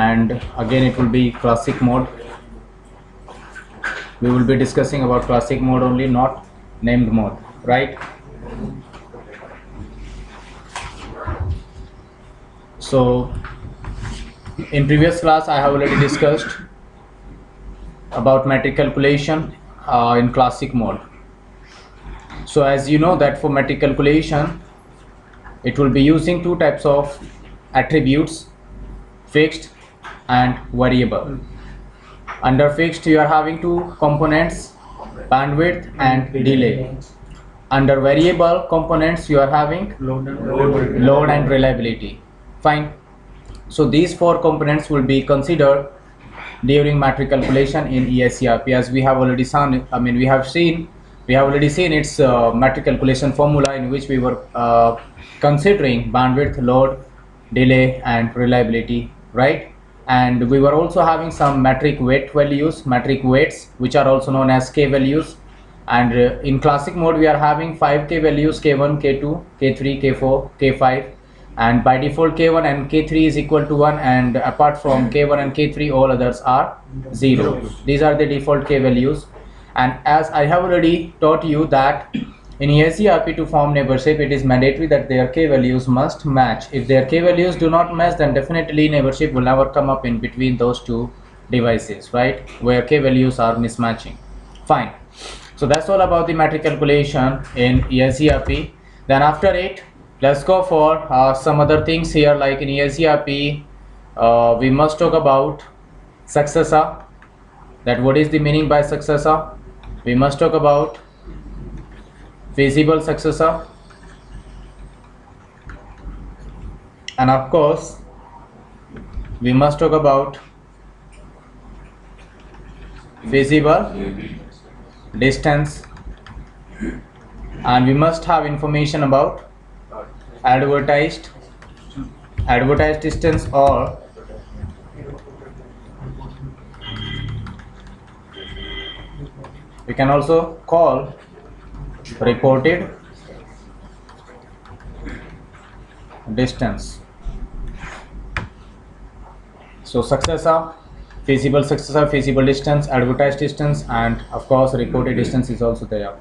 and again it will be classic mode. We will be discussing about classic mode only, not named mode, right? So in previous class I have already discussed about metric calculation in classic mode. So as you know that for metric calculation it will be using two types of attributes, fixed and variable. Under fixed you are having two components, bandwidth and delay. Under variable components you are having load and reliability. Fine. So these four components will be considered during metric calculation in EICRP, as we have already seen. We have already seen its metric calculation formula, in which we were considering bandwidth, load, delay and reliability, right? And we were also having some metric weight values, metric weights, which are also known as K values. And in classic mode we are having 5 K values, K1, K2, K3, K4, K5, and by default K1 and K3 is equal to 1, and apart from K1 and K3 all others are 0. These are the default K values. And as I have already taught you that in EICRP to form neighborship it is mandatory that their K values must match. If their K values do not match, then definitely neighborship will never come up in between those two devices, right, where K values are mismatching. Fine. So that's all about the metric calculation in EICRP. Then after it, let's go for some other things here. Like in EICRP we must talk about successor, that what is the meaning by successor. We must talk about feasible successor, and of course we must talk about feasible distance, and we must have information about advertised distance, or we can also call reported distance. So successor, feasible successor, feasible distance, advertised distance, and of course reported distance is also there.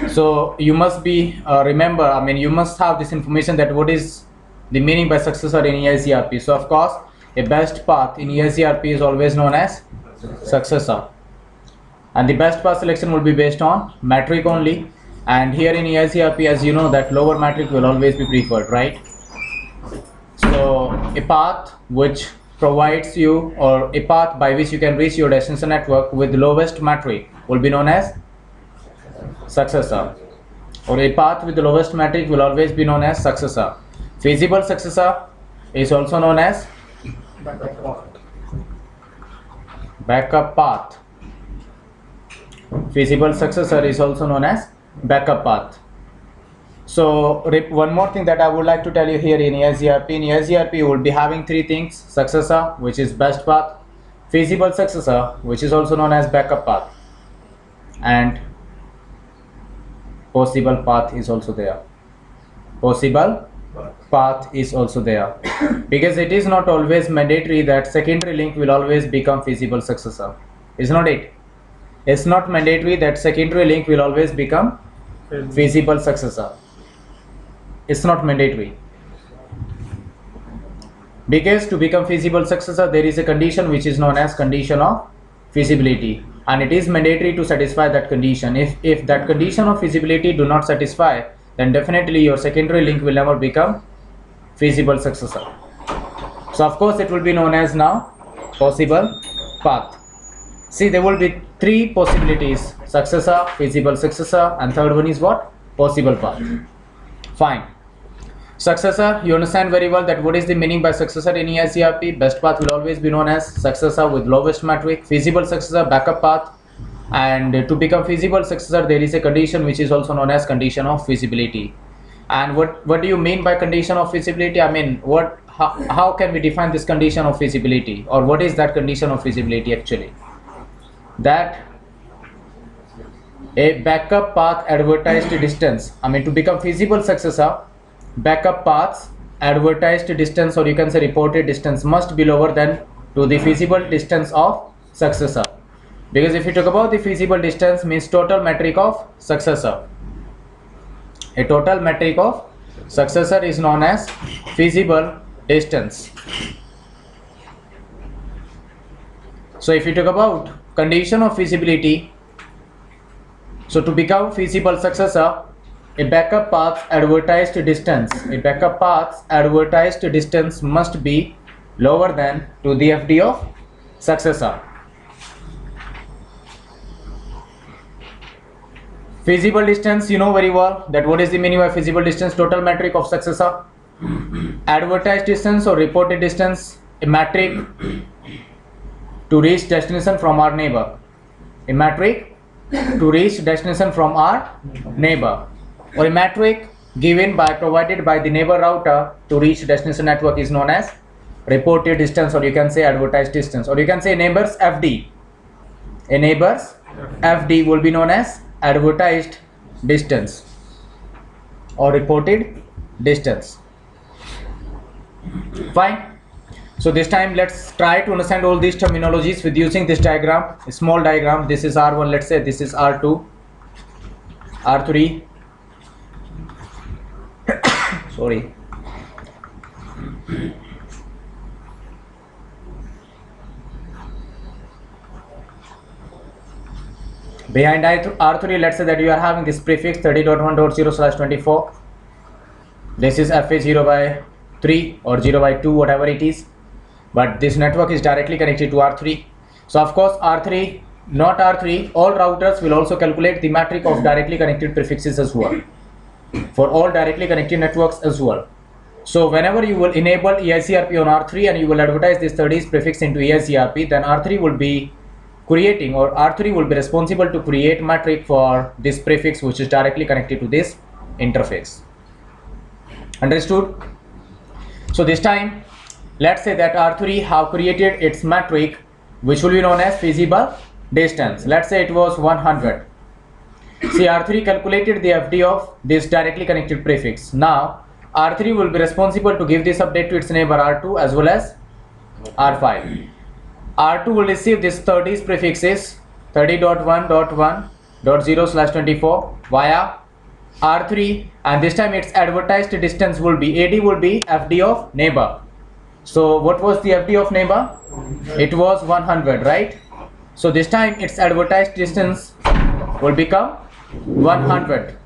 So you must be remember, you must have this information that what is the meaning by successor in EICRP. So of course a best path in EICRP is always known as successor, and the best path selection will be based on metric only. And here in EICRP, as you know, that lower metric will always be preferred, right? So a path which provides you, or a path by which you can reach your destination network with lowest metric will be known as successor, or a path with the lowest metric will always be known as successor. Feasible successor is also known as backup path. Feasible successor is also known as backup path. So one more thing that I would like to tell you here in EICRP. In EICRP you will be having three things: successor, which is best path; feasible successor, which is also known as backup path; and possible path is also there. Possible path is also there, because it is not always mandatory that secondary link will always become feasible successor. Is not it? It's not mandatory that secondary link will always become feasible successor. It's not mandatory, because to become feasible successor there is a condition which is known as condition of feasibility, and it is mandatory to satisfy that condition. If that condition of feasibility do not satisfy, then definitely your secondary link will never become feasible successor. So of course it will be known as now possible path. See, there will be three possibilities: successor, feasible successor, and third one is what? Possible path. Fine. Successor, you understand very well that what is the meaning by successor in EICRP. Best path will always be known as successor with lowest metric. Feasible successor, backup path. And to become feasible successor there is a condition which is also known as condition of feasibility. And what do you mean by condition of feasibility? How can we define this condition of feasibility, or what is that condition of feasibility actually? That a backup path advertised distance, to become feasible successor, backup paths advertised distance, or you can say reported distance, must be lower than to the feasible distance of successor. Because if you talk about the feasible distance, means total metric of successor. A total metric of successor is known as feasible distance. So if you talk about condition of feasibility, so to become feasible successor, a backup path's advertised distance must be lower than to the FD of successor. Feasible distance, you know very well that what is the meaning by feasible distance? Total metric of successor. Advertised distance or reported distance, a metric to reach destination from our neighbor. A metric to reach destination from our neighbor, or a metric provided by the neighbor router to reach destination network is known as reported distance, or you can say advertised distance, or you can say neighbor's FD. A neighbor's FD will be known as advertised distance or reported distance. Fine. So this time let's try to understand all these terminologies with using this diagram, a small diagram. This is R1, let's say this is R2, R3, sorry, behind R3, let's say that you are having this prefix 30.1.0/24. This is FA 0 by 3 or 0 by 2, whatever it is, but this network is directly connected to R3. So of course R3, not R3, all routers will also calculate the metric of directly connected prefixes as well, for all directly connected networks as well. So whenever you will enable EIGRP on R3 and you will advertise this 30's prefix into EIGRP, then R3 will be creating, or R3 will be responsible to create metric for this prefix which is directly connected to this interface. Understood? So this time let's say that R3 have created its metric which will be known as feasible distance. Let's say it was 100. See, R3 calculated the FD of this directly connected prefix. Now R3 will be responsible to give this update to its neighbor R2 as well as R5. R2 will receive this 30's prefixes 30.1.1.0/24 via R3, and this time its advertised distance will be, AD will be FD of neighbor. So what was the FD of neighbor? It was 100, right? So this time its advertised distance will become 100.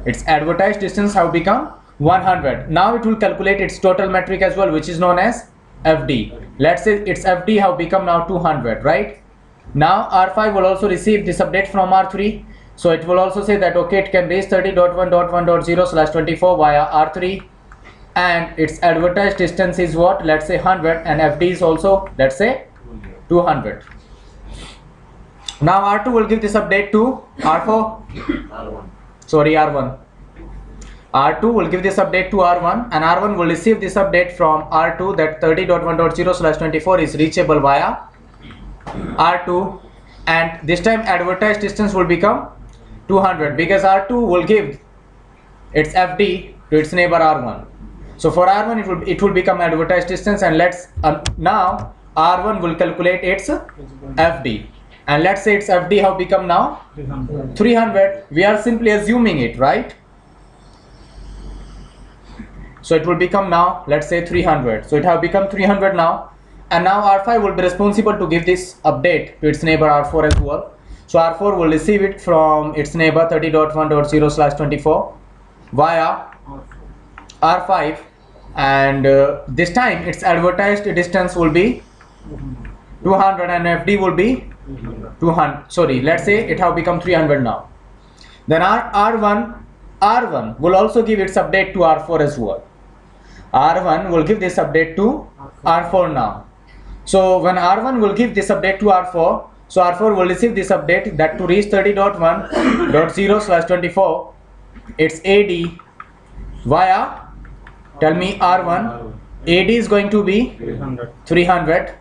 Its advertised distance have become 100. Now it will calculate its total metric as well, which is known as FD. Let's say its FD have become now 200, right? Now R5 will also receive this update from R3. So it will also say that okay, it can reach 30.1.1.0/24 via R3, and its advertised distance is what? Let's say 100, and FD is also, let's say, 200. Now R2 will give this update to R4. R1. R2 will give this update to R1, and R1 will receive this update from R2 that 30.1.0/24 is reachable via R2, and this time advertised distance will become 200 because R2 will give its FD to its neighbor R1. So for R1 it will become advertised distance, and let's now R1 will calculate its FD, and let's say its FD have become now 300. We are simply assuming it, right? So it will become now, let's say, 300. So it have become 300 now, and now R5 will be responsible to give this update to its neighbor R4 as well. So R4 will receive it from its neighbor 30.1.0/24 via R5, and this time its advertised distance will be 200 and FD will be 200. Sorry, let's say it have become 300 now. Then R1 will also give its update to R4 as well. R1 will give this update to R4 now. So when R1 will give this update to R4, so R4 will receive this update that to reach 30.1.0/24 its AD via, tell me R1, AD is going to be 300.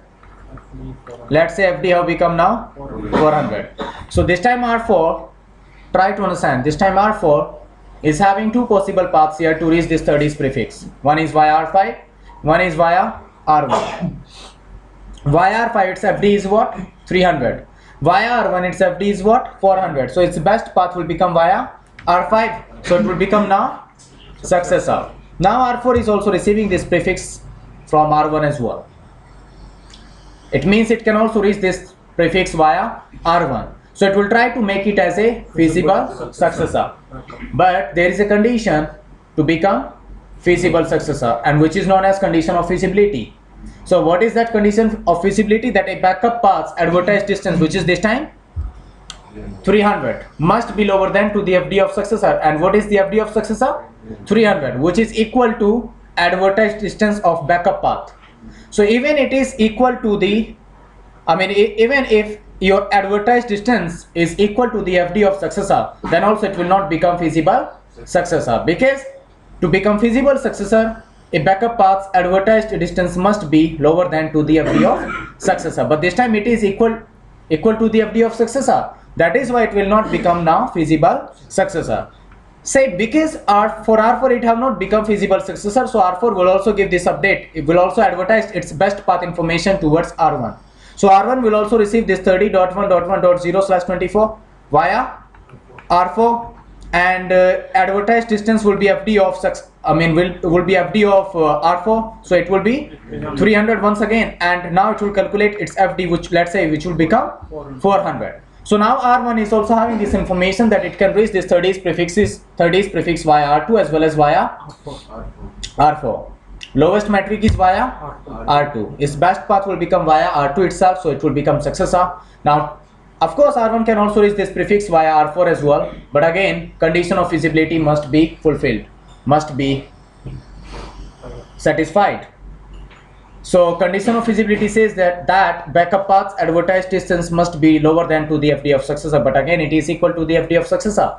Let's say FD have become now 400. So this time R4, try to understand, this time R4 is having two possible paths here to reach this 30s prefix. One is via R5, one is via R1. Via R5 its FD is what? 300. Via R1 its FD is what? 400. So its best path will become via R5. So it will become now successor. Now R4 is also receiving this prefix from R1 as well. It means it can also reach this prefix via R1. So it will try to make it as a feasible successor. But there is a condition to become feasible successor, and which is known as condition of feasibility. So what is that condition of feasibility? That a backup path's advertised distance, which is this time 300, must be lower than to the FD of successor. And what is the FD of successor? 300, which is equal to advertised distance of backup path. So even it is equal to the, even if your advertised distance is equal to the FD of successor, then also it will not become feasible successor, because to become feasible successor, a backup path's advertised distance must be lower than to the FD of successor. But this time it is equal to the FD of successor. That is why it will not become now feasible successor. Say because for R4 it have not become feasible successor, so R4 will also give this update. It will also advertise its best path information towards R1. So R1 will also receive this 30.1.1.0/24 via R4, and advertised distance will be FD of will be FD of R4, so it will be 300 once again, and now it will calculate its FD, which which will become 400. So now R1 is also having this information that it can reach this 30s prefix via R2 as well as via R4. Lowest metric is via R2. Its best path will become via R2 itself, so it will become successor. Now, of course, R1 can also reach this prefix via R4 as well, but again, condition of feasibility must be fulfilled, must be satisfied. So, condition of feasibility says that backup path's advertised distance must be lower than to the FD of successor, but again, it is equal to the FD of successor.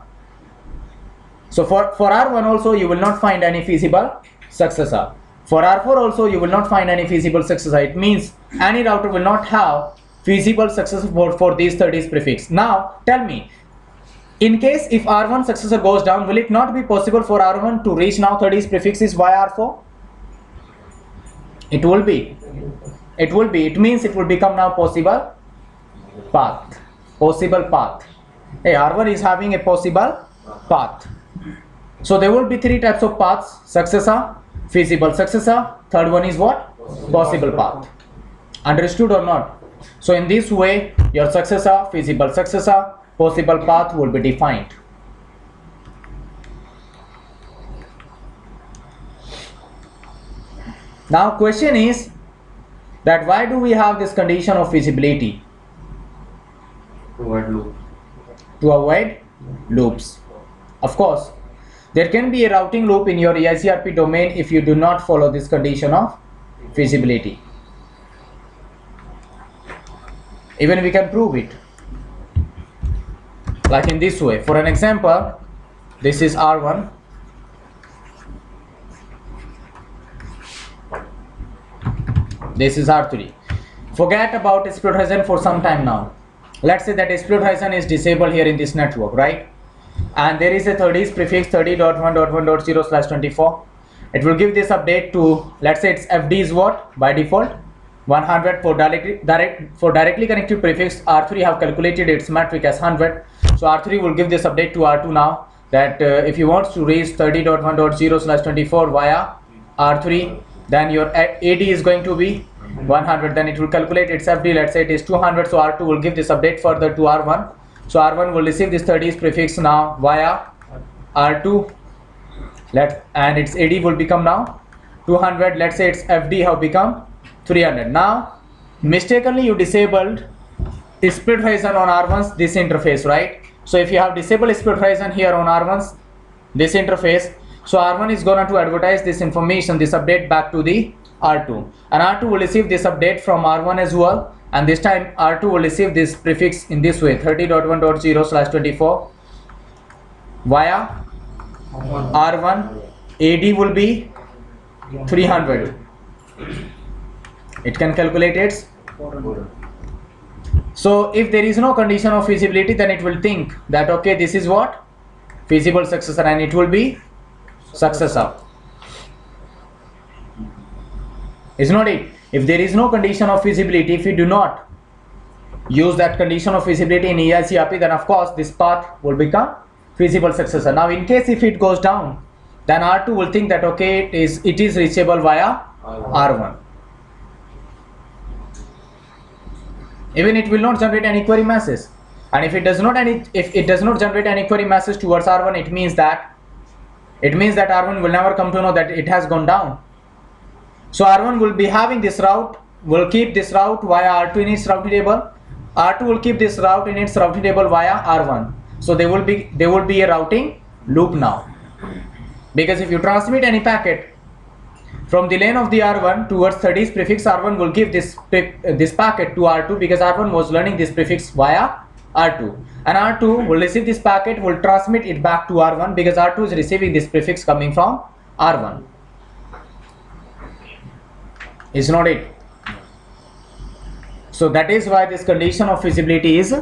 So, for R1 also, you will not find any feasible successor. For R4 also, you will not find any feasible successor. It means any router will not have feasible successor for these 30s prefix. Now, tell me, in case if R1 successor goes down, will it not be possible for R1 to reach now 30s prefixes via R4? It will be. It will be. It means it will become now possible path. Possible path. Hey, R1 is having a possible path. So there will be three types of paths: successor, feasible successor. Third one is what? Possible path. Understood or not? So in this way, your successor, feasible successor, possible path will be defined. Now question is that why do we have this condition of feasibility? To avoid loops. Of course, there can be a routing loop in your Eigrppart domain if you do not follow this condition of feasibility. Even we can prove it like in this way. For an example, this is R1. This is R3. Forget about split horizon for some time now. Let's say that split horizon is disabled here in this network, right? And there is a 30s prefix 30.1.1.0/24. It will give this update to, let's say its FD is what by default 100. For directly connected prefix, R3 have calculated its metric as 100. So R3 will give this update to R2 now that if you want to raise 30.1.0/24 via R3, then your AD is going to be 100. Then it will calculate its FD. Let's say it is 200. So R2 will give this update further to R1. So R1 will receive this 30s prefix now via R2. And its AD will become now 200. Let's say its FD have become 300. Now mistakenly you disabled split horizon on R1's this interface, right? So if you have disabled split horizon here on R1's this interface, so R1 is going to advertise this information, this update back to the R2, and R2 will receive this update from R1 as well, and this time R2 will receive this prefix in this way 30.1.0/24 via R1. AD will be 300. It can calculate its. So if there is no condition of feasibility, then it will think that okay, this is what feasible successor, and it will be successor. Is not it? If there is no condition of feasibility, if you do not use that condition of feasibility in Eigrppart, then of course this path will become feasible successor. Now in case if it goes down, then R2 will think that okay, it is reachable via R1. Even it will not generate any query message, and if it does not generate any query message towards R1, it means that R1 will never come to know that it has gone down. So R1 will be having this route, will keep this route via R2 in its routing table. R2 will keep this route in its routing table via R1. So there will be a routing loop now, because if you transmit any packet from the lane of the R1 towards 30's prefix, R1 will give this packet to R2, because R1 was learning this prefix via R2, and R2 will receive this packet, will transmit it back to R1, because R2 is receiving this prefix coming from R1. Is not it? So that is why this condition of feasibility is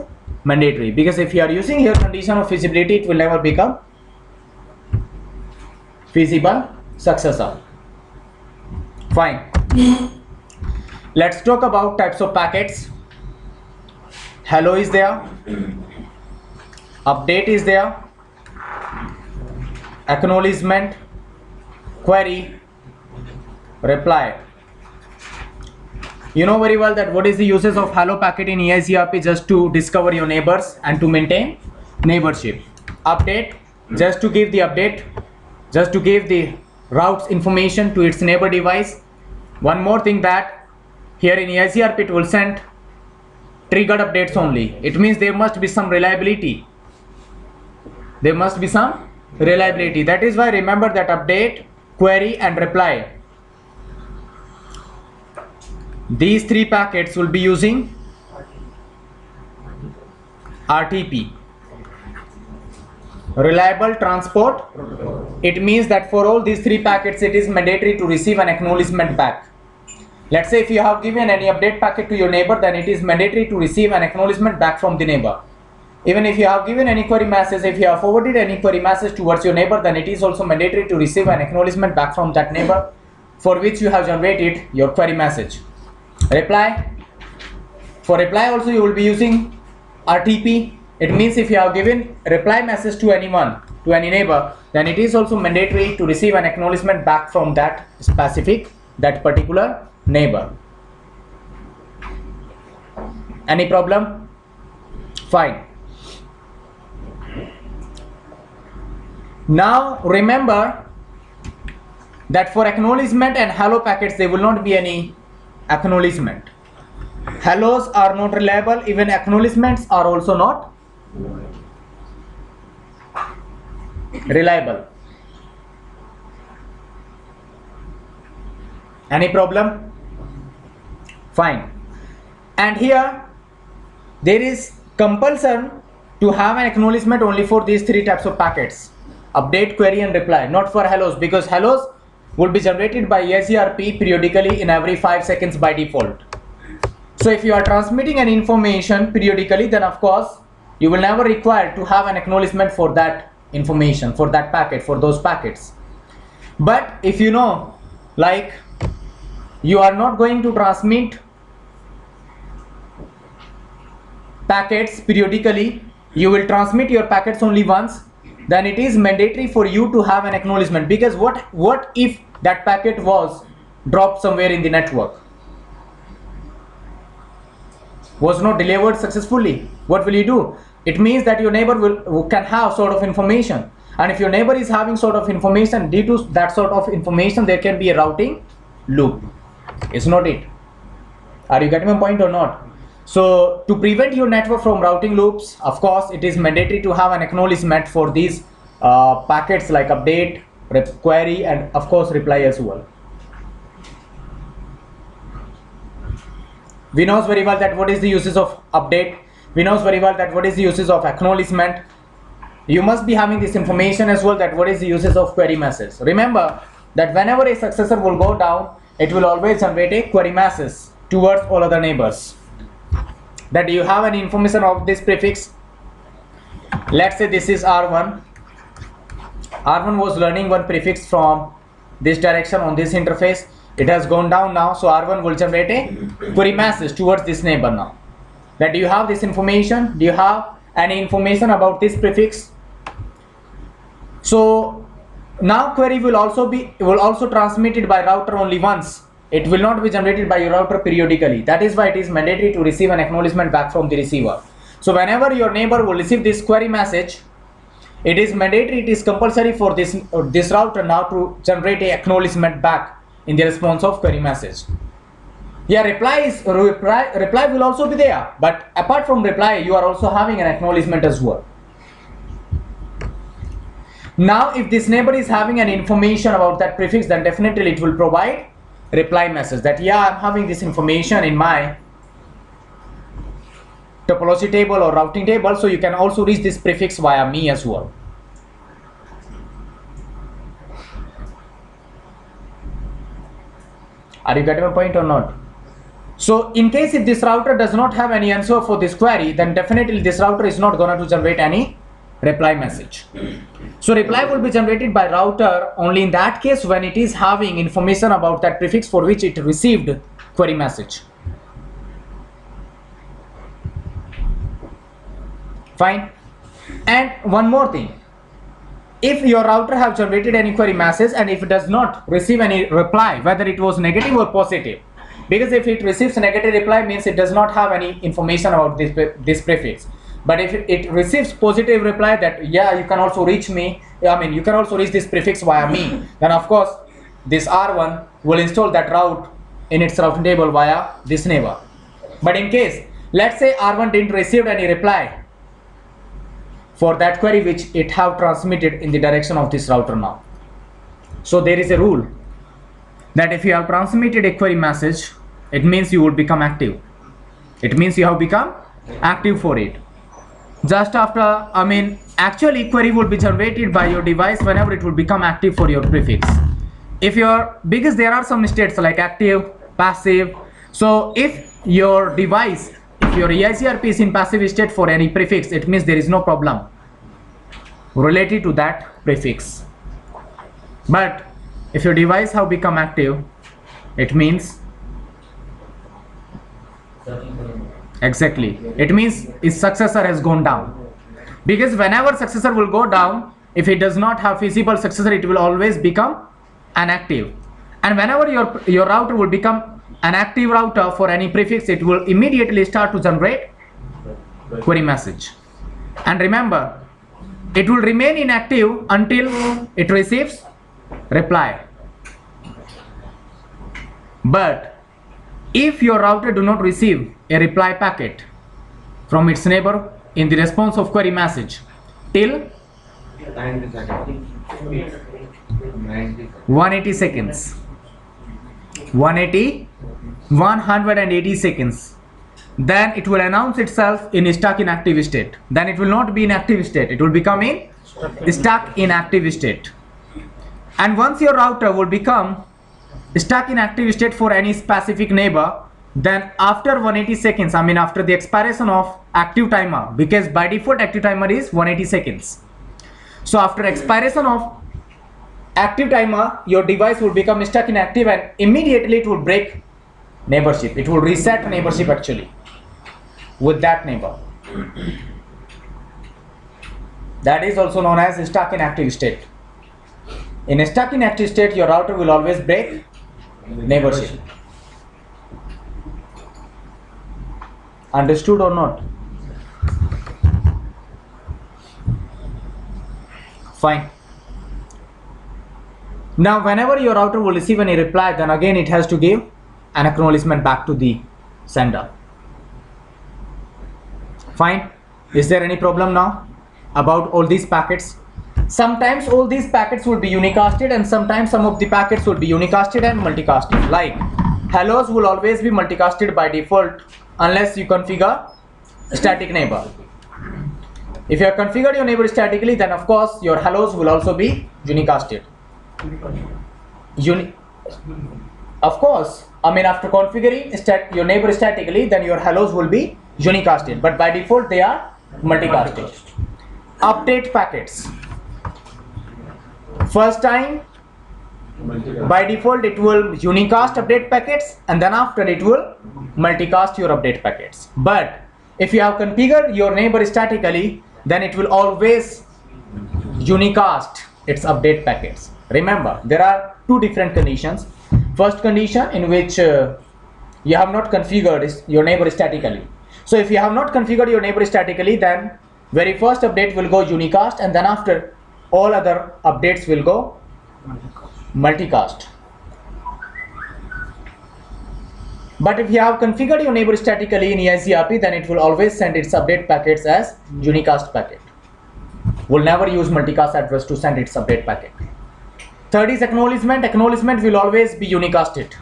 mandatory, because if you are using here condition of feasibility, it will never become feasible successor. Fine. Let's talk about types of packets. Hello is there, update is there, acknowledgement, query, reply. You know very well that what is the uses of hello packet in Eigrppart? Just to discover your neighbors and to maintain neighborship. Update, just to give the update, just to give the routes information to its neighbor device. One more thing, that here in Eigrppart it will send triggered updates only. It means there must be some reliability. There must be some reliability. That is why remember that update, query and reply, these three packets will be using RTP, reliable transport. It means that for all these three packets it is mandatory to receive an acknowledgement back. Let's say if you have given any update packet to your neighbor, then it is mandatory to receive an acknowledgement back from the neighbor. Even if you have given any query message, if you have forwarded any query message towards your neighbor, then it is also mandatory to receive an acknowledgement back from that neighbor for which you have generated your query message. Reply, for reply also you will be using RTP. It means if you have given reply message to anyone, to any neighbor, then it is also mandatory to receive an acknowledgement back from that particular neighbor. Any problem? Fine. Now remember that for acknowledgement and hello packets there will not be any acknowledgement. Hellos are not reliable, even acknowledgements are also not reliable. Any problem? Fine. And here there is compulsion to have an acknowledgement only for these three types of packets: update, query and reply, not for hellos, because hellos will be generated by Eigrppart periodically in every 5 seconds by default. So if you are transmitting an information periodically, then of course you will never require to have an acknowledgement for that information, for that packet, for those packets. But if you know, like, you are not going to transmit packets periodically, you will transmit your packets only once, then it is mandatory for you to have an acknowledgement. Because what if that packet was dropped somewhere in the network, was not delivered successfully? What will you do? It means that your neighbor can have sort of information, and if your neighbor is having sort of information, due to that sort of information there can be a routing loop. Is not it? Are you getting my point or not? So to prevent your network from routing loops, of course it is mandatory to have an acknowledgement for these packets like update, query and of course reply as well. We know very well that what is the uses of update. We know very well that what is the uses of acknowledgement. You must be having this information as well, that what is the uses of query message. Remember that whenever a successor will go down, it will always generate a query message towards all other neighbors. That you have any information of this prefix. Let's say this is R1. R1 was learning one prefix from this direction on this interface. It has gone down now, so R1 will generate a query message towards this neighbor now. That do you have this information? Do you have any information about this prefix? So now query will also transmitted by router only once. It will not be generated by your router periodically. That is why it is mandatory to receive an acknowledgement back from the receiver. So whenever your neighbor will receive this query message, it is mandatory, it is compulsory for this router now to generate a acknowledgement back in the response of query message. Yeah, reply will also be there, but apart from reply, you are also having an acknowledgement as well. Now, if this neighbor is having an information about that prefix, then definitely it will provide reply message that yeah, I'm having this information in my topology table or routing table, so you can also reach this prefix via me as well. Are you getting my point or not? So in case if this router does not have any answer for this query, then definitely this router is not going to generate any reply message. So reply will be generated by router only in that case when it is having information about that prefix for which it received query message. Fine. And one more thing, if your router have generated any query message and if it does not receive any reply, whether it was negative or positive, because if it receives a negative reply means it does not have any information about this prefix. But if it receives positive reply that yeah, you can also reach me, you can also reach this prefix via me, then of course this R1 will install that route in its routing table via this neighbor. But in case, let's say R1 didn't receive any reply for that query which it have transmitted in the direction of this router now. So there is a rule that if you have transmitted a query message, it means you will become active. It means you have become active for it. Just after, actually query will be generated by your device whenever it will become active for your prefix. Because there are some states like active, passive. So if your device, if your EIGRP is in passive state for any prefix, it means there is no problem related to that prefix. But if your device have become active, it means exactly, it means its successor has gone down. Because whenever successor will go down, if it does not have feasible successor, it will always become inactive. And whenever your router will become an active router for any prefix, it will immediately start to generate query message. And remember, it will remain inactive until it receives reply. But if your router do not receive a reply packet from its neighbor in the response of query message till 180 seconds, 180 seconds, then it will announce itself in stuck in active state. Then it will not be in active state, it will become in stuck in active state. And once your router will become stuck in active state for any specific neighbor, then after 180 seconds, after the expiration of active timer, because by default active timer is 180 seconds. So after expiration of active timer, your device will become stuck in active and immediately it will break neighborship. It will reset neighborship actually with that neighbor. That is also known as stuck in active state. In a stuck in active state, your router will always break neighborship. Understood or not? Fine. Now whenever your router will receive any reply, then again it has to give an acknowledgement back to the sender. Fine. Is there any problem now about all these packets? Sometimes all these packets will be unicasted and sometimes some of the packets will be unicasted and multicasted. Like hellos will always be multicasted by default unless you configure static neighbor. If you have configured your neighbor statically, then of course your hellos will also be unicasted. Of course, after configuring your neighbor statically, then your hellos will be unicasted, but by default they are multicasted. Update packets. First time by default it will unicast update packets, and then after it will multicast your update packets. But if you have configured your neighbor statically, then it will always unicast its update packets. Remember, there are two different conditions. First condition in which you have not configured your neighbor statically. So if you have not configured your neighbor statically, then very first update will go unicast, and then after all other updates will go multicast. But if you have configured your neighbor statically in Eigrppart, then it will always send its update packets as unicast packet. Will never use multicast address to send its update packet. Third is acknowledgement. Acknowledgement will always be unicasted,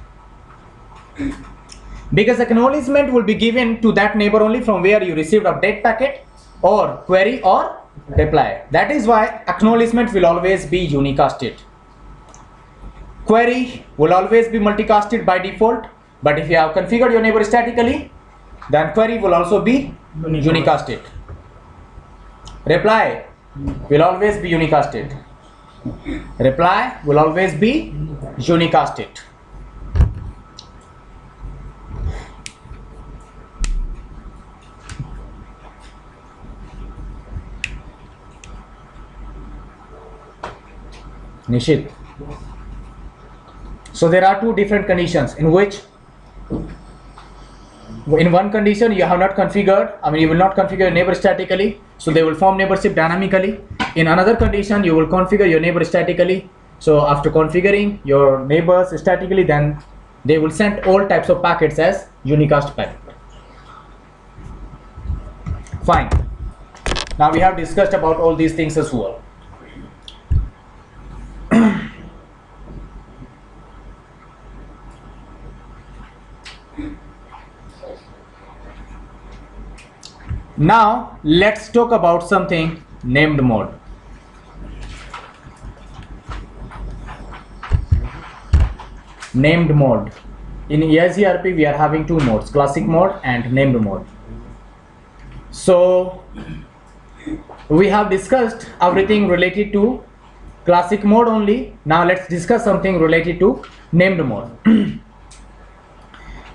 because acknowledgement will be given to that neighbor only from where you received update packet or query or reply. That is why acknowledgement will always be unicasted. Query will always be multicasted by default, but if you have configured your neighbor statically, then query will also be unicasted. Reply will always be unicasted. Reply will always be unicasted. Nishit. So there are two different conditions in which, in one condition you have not configured, you will not configure your neighbor statically, so they will form neighborship dynamically. In another condition you will configure your neighbor statically, so after configuring your neighbors statically, then they will send all types of packets as unicast packet. Fine. Now we have discussed about all these things as well. Now let's talk about something named mode. Named mode. In Eigrppart we are having two modes, classic mode and named mode. So we have discussed everything related to classic mode only. Now let's discuss something related to named mode.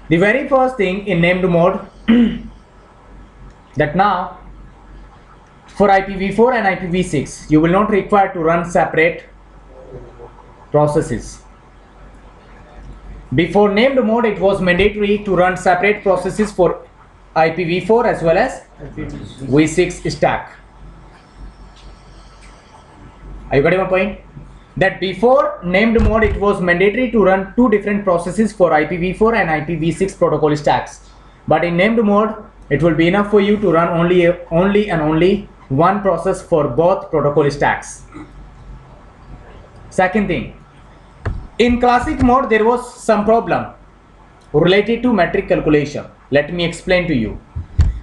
The very first thing in named mode that now for IPv4 and IPv6 you will not require to run separate processes. Before named mode it was mandatory to run separate processes for IPv4 as well as v6 stack. Are you getting my point? That before named mode it was mandatory to run two different processes for IPv4 and IPv6 protocol stacks, but in named mode it will be enough for you to run only one process for both protocol stacks. Second thing, in classic mode there was some problem related to metric calculation. Let me explain to you.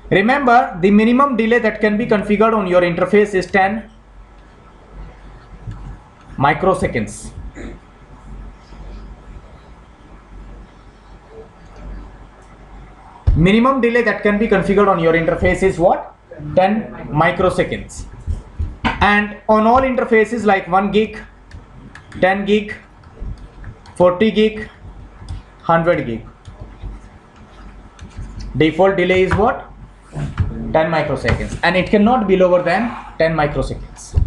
Remember, the minimum delay that can be configured on your interface is 10 microseconds. Minimum delay that can be configured on your interface is what? 10 microseconds. And on all interfaces like 1 gig, 10 gig, 40 gig, 100 gig, default delay is what? 10 microseconds, and it cannot be lower than 10 microseconds,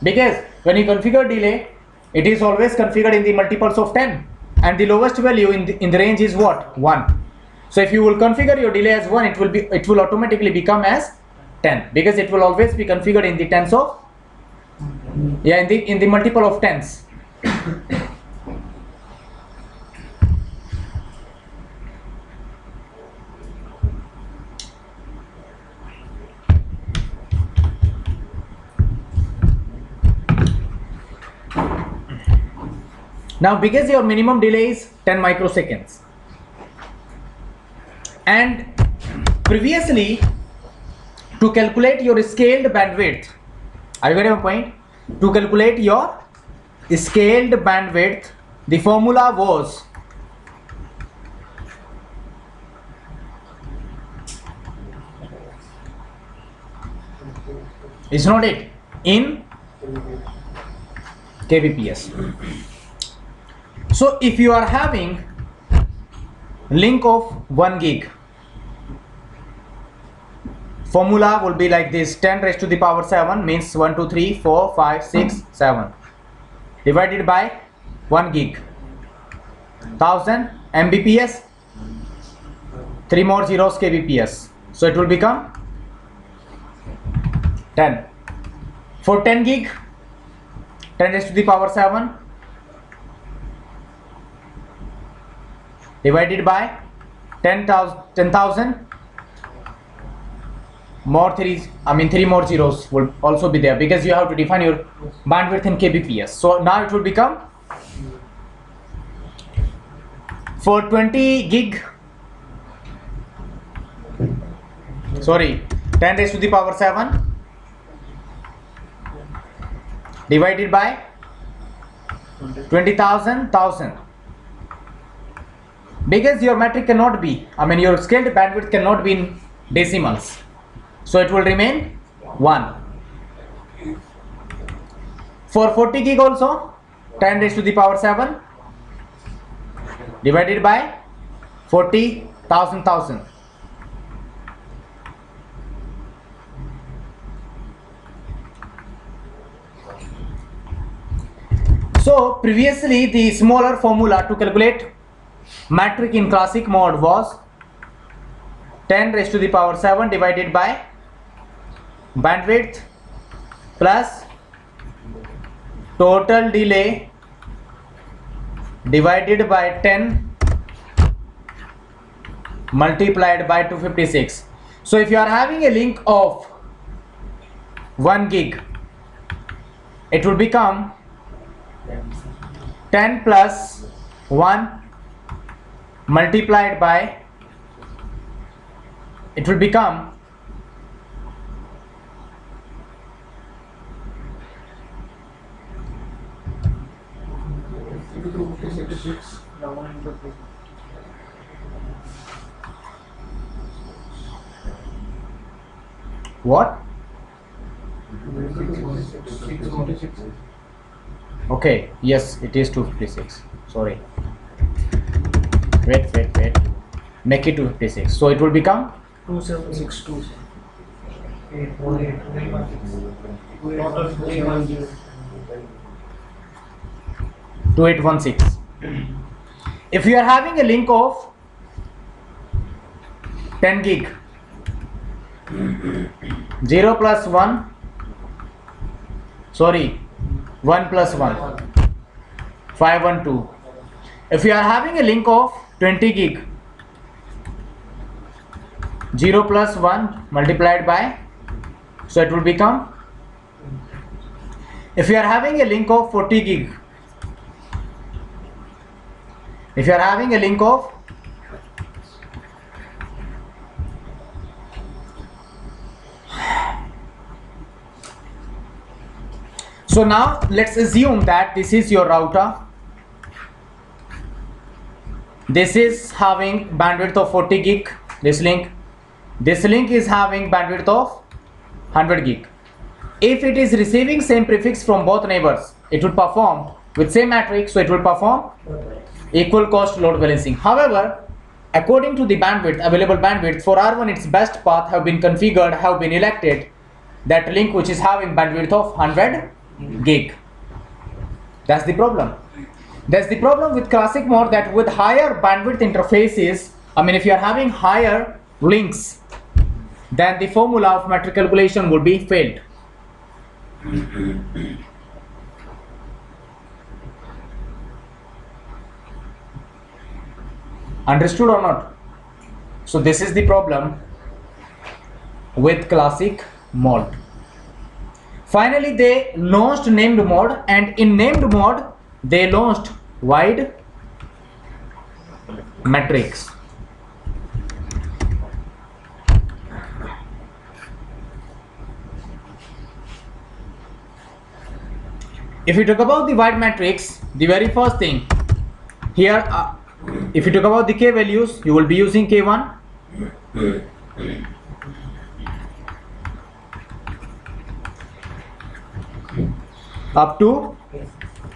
because when you configure delay it is always configured in the multiples of 10, and the lowest value in the range is what? 1. So if you will configure your delay as 1, it will automatically become as 10, because it will always be configured in the tens of in the multiple of tens. Now because your minimum delay is 10 microseconds, and previously to calculate your scaled bandwidth, are you getting my point? To calculate your scaled bandwidth, the formula was is not it in, kbps. So if you are having link of 1 gig, formula will be like this: 10 raised to the power 7 means 1 2 3 4 5 6 7 divided by 1 gig, 1000 mbps, 3 more zeros kbps, so it will become 10. For 10 gig, 10 raised to the power 7 divided by 10,000 more 3 more zeros will also be there, because you have to define your bandwidth in kbps. So now it will become, for 20 gig, 10 raised to the power 7 divided by 20,000, because your metric cannot be, your scaled bandwidth cannot be in decimals, so it will remain 1. For 40 gig also, 10 raised to the power 7 divided by 40,000. So previously the smaller formula to calculate metric in classic mode was 10 raised to the power 7 divided by bandwidth plus total delay divided by 10 multiplied by 256. So if you are having a link of 1 gig, it will become 10 plus 1 multiplied by, it will become 56. What? Okay, yes, it is 256. Sorry. Wait. Make it 256. So it will become 2762. 2816. 2816. If you are having a link of 10 gig, 0 plus 1, 1 plus 1, 512. If you are having a link of 20 gig, 0 plus 1 multiplied by, so it will become, if you are having a link of 40 gig, if you are having a link of so now let's assume that this is your router. This is having bandwidth of 40 gig, this link is having bandwidth of 100 gig. If it is receiving same prefix from both neighbors, it will perform with same matrix, so it will perform equal cost load balancing. However, according to the bandwidth, available bandwidth for R1, its best path have been configured, have been elected that link which is having bandwidth of 100 gig. That's the problem. That's the problem with classic mode, that with higher bandwidth interfaces, if you are having higher links, then the formula of metric calculation would be failed. Understood or not? So this is the problem with classic mode. Finally, they launched named mode, and in named mode they launched wide matrix. If you talk about the wide matrix, the very first thing here, if you talk about the k values, you will be using k1, up to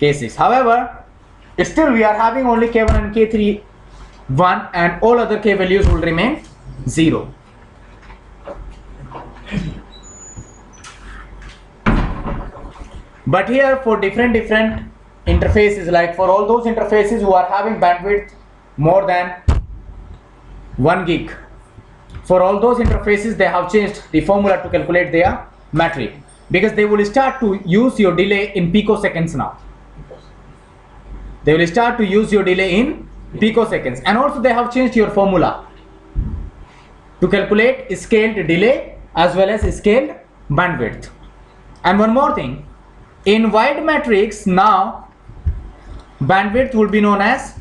K6. However, still we are having only K1 and K3 1 and all other K values will remain 0. But here for different interfaces, like for all those interfaces who are having bandwidth more than 1 gig, for all those interfaces they have changed the formula to calculate their metric, because they will start to use your delay in picoseconds now. They will start to use your delay in picoseconds, and also they have changed your formula to calculate scaled delay as well as scaled bandwidth. And one more thing, in wide matrix now bandwidth will be known as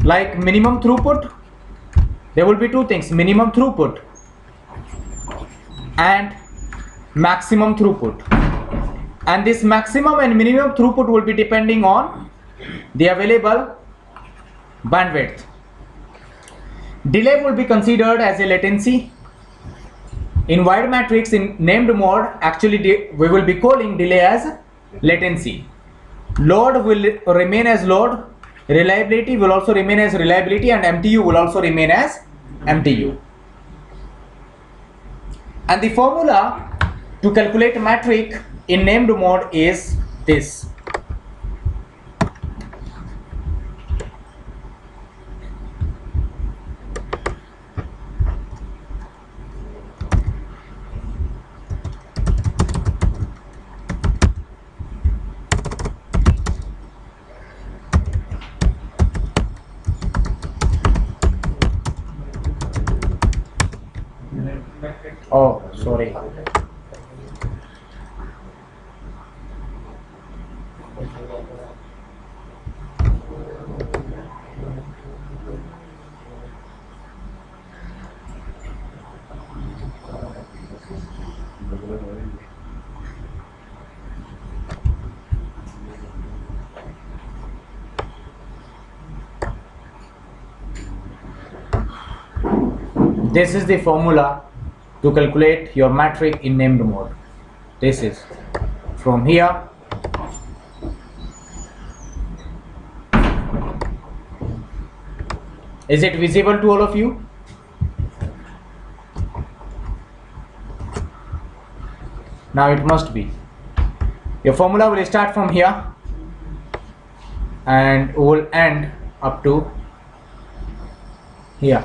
like minimum throughput. There will be two things, minimum throughput and maximum throughput, and this maximum and minimum throughput will be depending on the available bandwidth. Delay will be considered as a latency. In wide matrix, in named mode, actually we will be calling delay as latency. Load will remain as load, reliability will also remain as reliability, and MTU will also remain as MTU. And the formula to calculate metric in named mode is this. Oh, sorry. This is the formula to calculate your metric in named mode. This is from here. Is it visible to all of you? Now it must be. Your formula will start from here and will end up to here.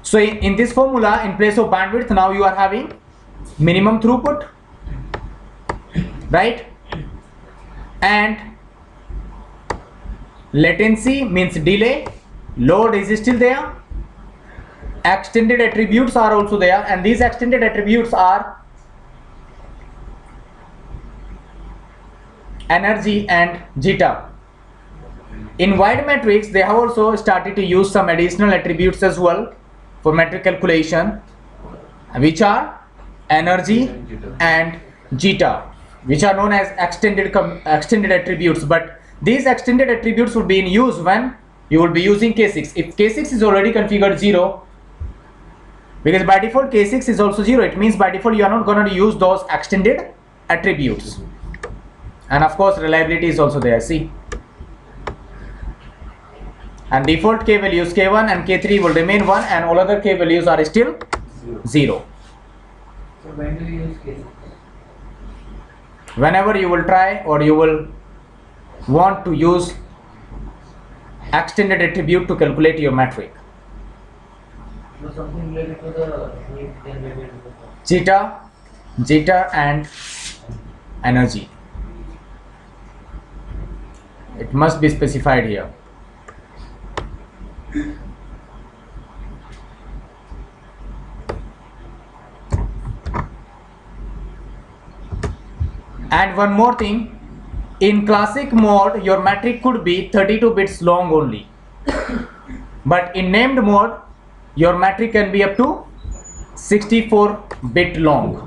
So in this formula, in place of bandwidth, now you are having minimum throughput, right? And latency means delay, load is still there, extended attributes are also there, and these extended attributes are energy and jitter. In wide matrix, they have also started to use some additional attributes as well for metric calculation, which are energy and jitter, which are known as extended attributes. But these extended attributes will be in use when you will be using K6. If K6 is already configured 0, because by default K6 is also 0, it means by default you are not going to use those extended attributes. And of course reliability is also there, see. And default K values K1 and K3 will remain 1, and all other K values are still 0. So when do you use K6? Whenever you will try or you will want to use extended attribute to calculate your metric. So something related to the heat generated in the Jitter and energy. It must be specified here. And one more thing, in classic mode your metric could be 32 bits long only, but in named mode your metric can be up to 64 bit long.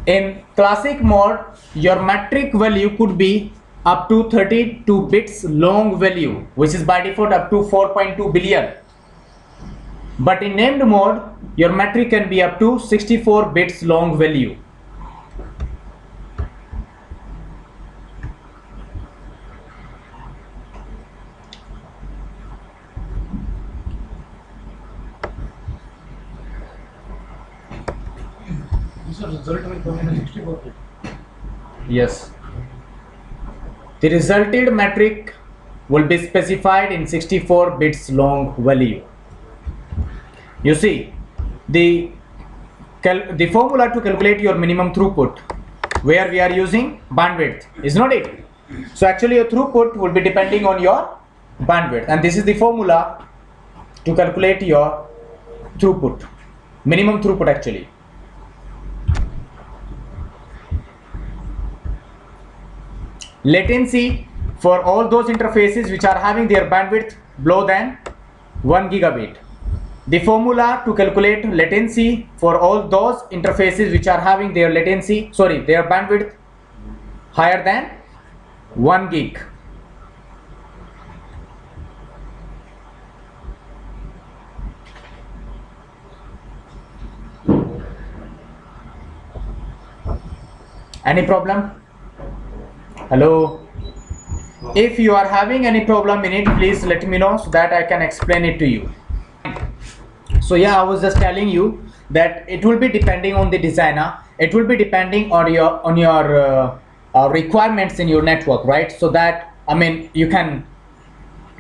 In classic mode your metric value could be up to 32 bits long value, which is by default up to 4.2 billion. But in named mode your metric can be up to 64 bits long value. This result will come in 64 bit. Yes. The resulted metric will be specified in 64 bits long value. You see, the formula to calculate your minimum throughput, where we are using bandwidth, is not it? So actually your throughput will be depending on your bandwidth, and this is the formula to calculate your throughput, minimum throughput actually. Latency for all those interfaces which are having their bandwidth below than 1 gigabit. The formula to calculate latency for all those interfaces which are having their their bandwidth higher than 1 gig. Any problem? Hello? If you are having any problem in it, please let me know so that I can explain it to you. So yeah, I was just telling you that it will be depending on the designer. It will be depending on your requirements in your network, right? So that, I mean, you can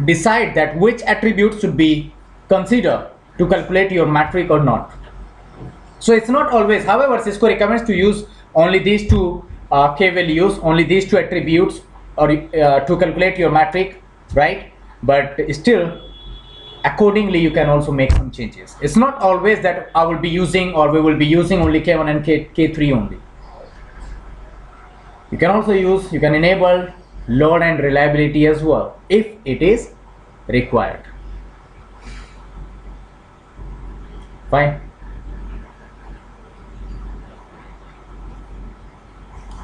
decide that which attributes should be considered to calculate your metric or not. So it's not always. However, Cisco recommends to use only these two K values, only these two attributes, or to calculate your metric, right? But still, accordingly, you can also make some changes. It's not always that I will be using, or we will be using only K1 and K3 only. You can also use, you can enable load and reliability as well if it is required. Fine.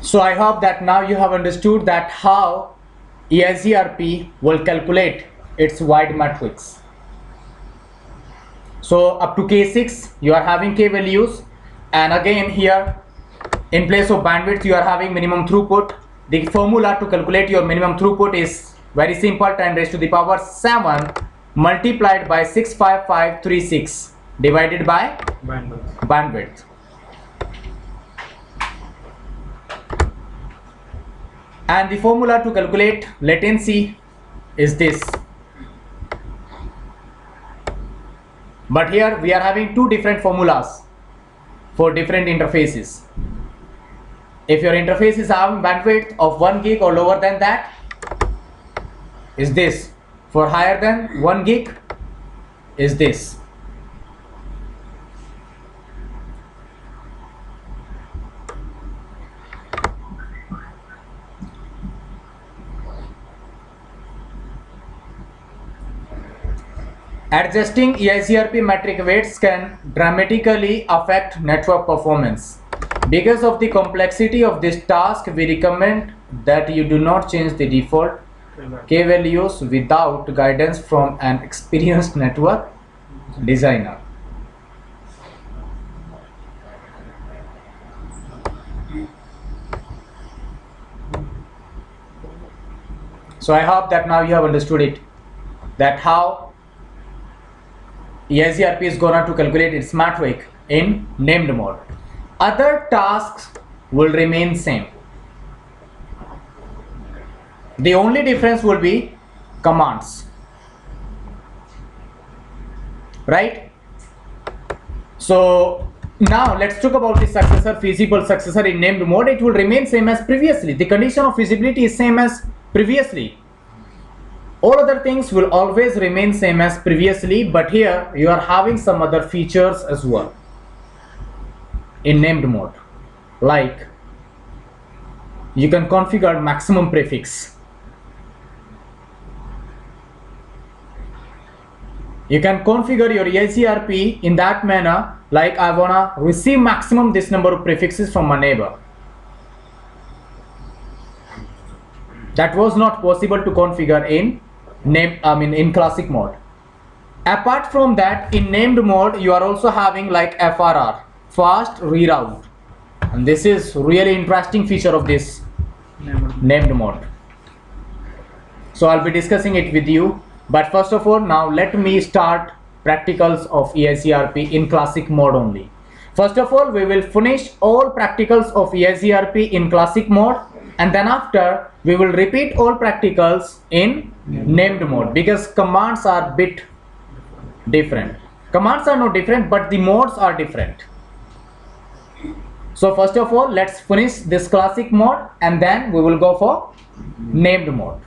So I hope that now you have understood that how Eigrppart will calculate its wide matrix. So up to K6 you are having K values, and again here in place of bandwidth you are having minimum throughput. The formula to calculate your minimum throughput is very simple: 10 raised to the power 7 multiplied by 65536 divided by bandwidth. And the formula to calculate latency is this. But here we are having two different formulas for different interfaces. If your interface is having bandwidth of 1 gig or lower than that, is this. For higher than 1 gig is this. Adjusting Eigrppart metric weights can dramatically affect network performance. Because of the complexity of this task, we recommend that you do not change the default K values without guidance from an experienced network designer. So I hope that now you have understood it, that how Eigrppart is going to calculate its metric in named mode. Other tasks will remain same. The only difference will be commands, right? So now let's talk about the successor, feasible successor in named mode. It will remain same as previously. The condition of feasibility is same as previously. All other things will always remain same as previously, but here you are having some other features as well in named mode, like you can configure maximum prefix. You can configure your Eigrppart in that manner, like I wanna receive maximum this number of prefixes from my neighbor. That was not possible to configure in in classic mode. Apart from that, in named mode you are also having like FRR, fast reroute, and this is really interesting feature of this named mode. So I'll be discussing it with you, but first of all, now let me start practicals of Eigrppart in classic mode only. First of all, we will finish all practicals of Eigrppart in classic mode, and then after we will repeat all practicals in named mode, because commands are bit different. Commands are not different, but the modes are different. So first of all, let's finish this classic mode, and then we will go for named mode.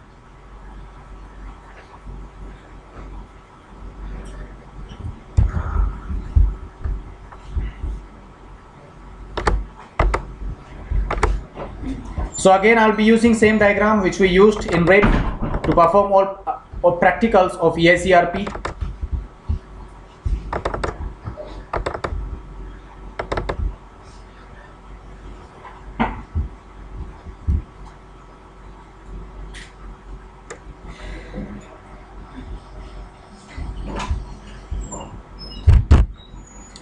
So again, I'll be using same diagram which we used in red to perform all practicals of Eigrppart.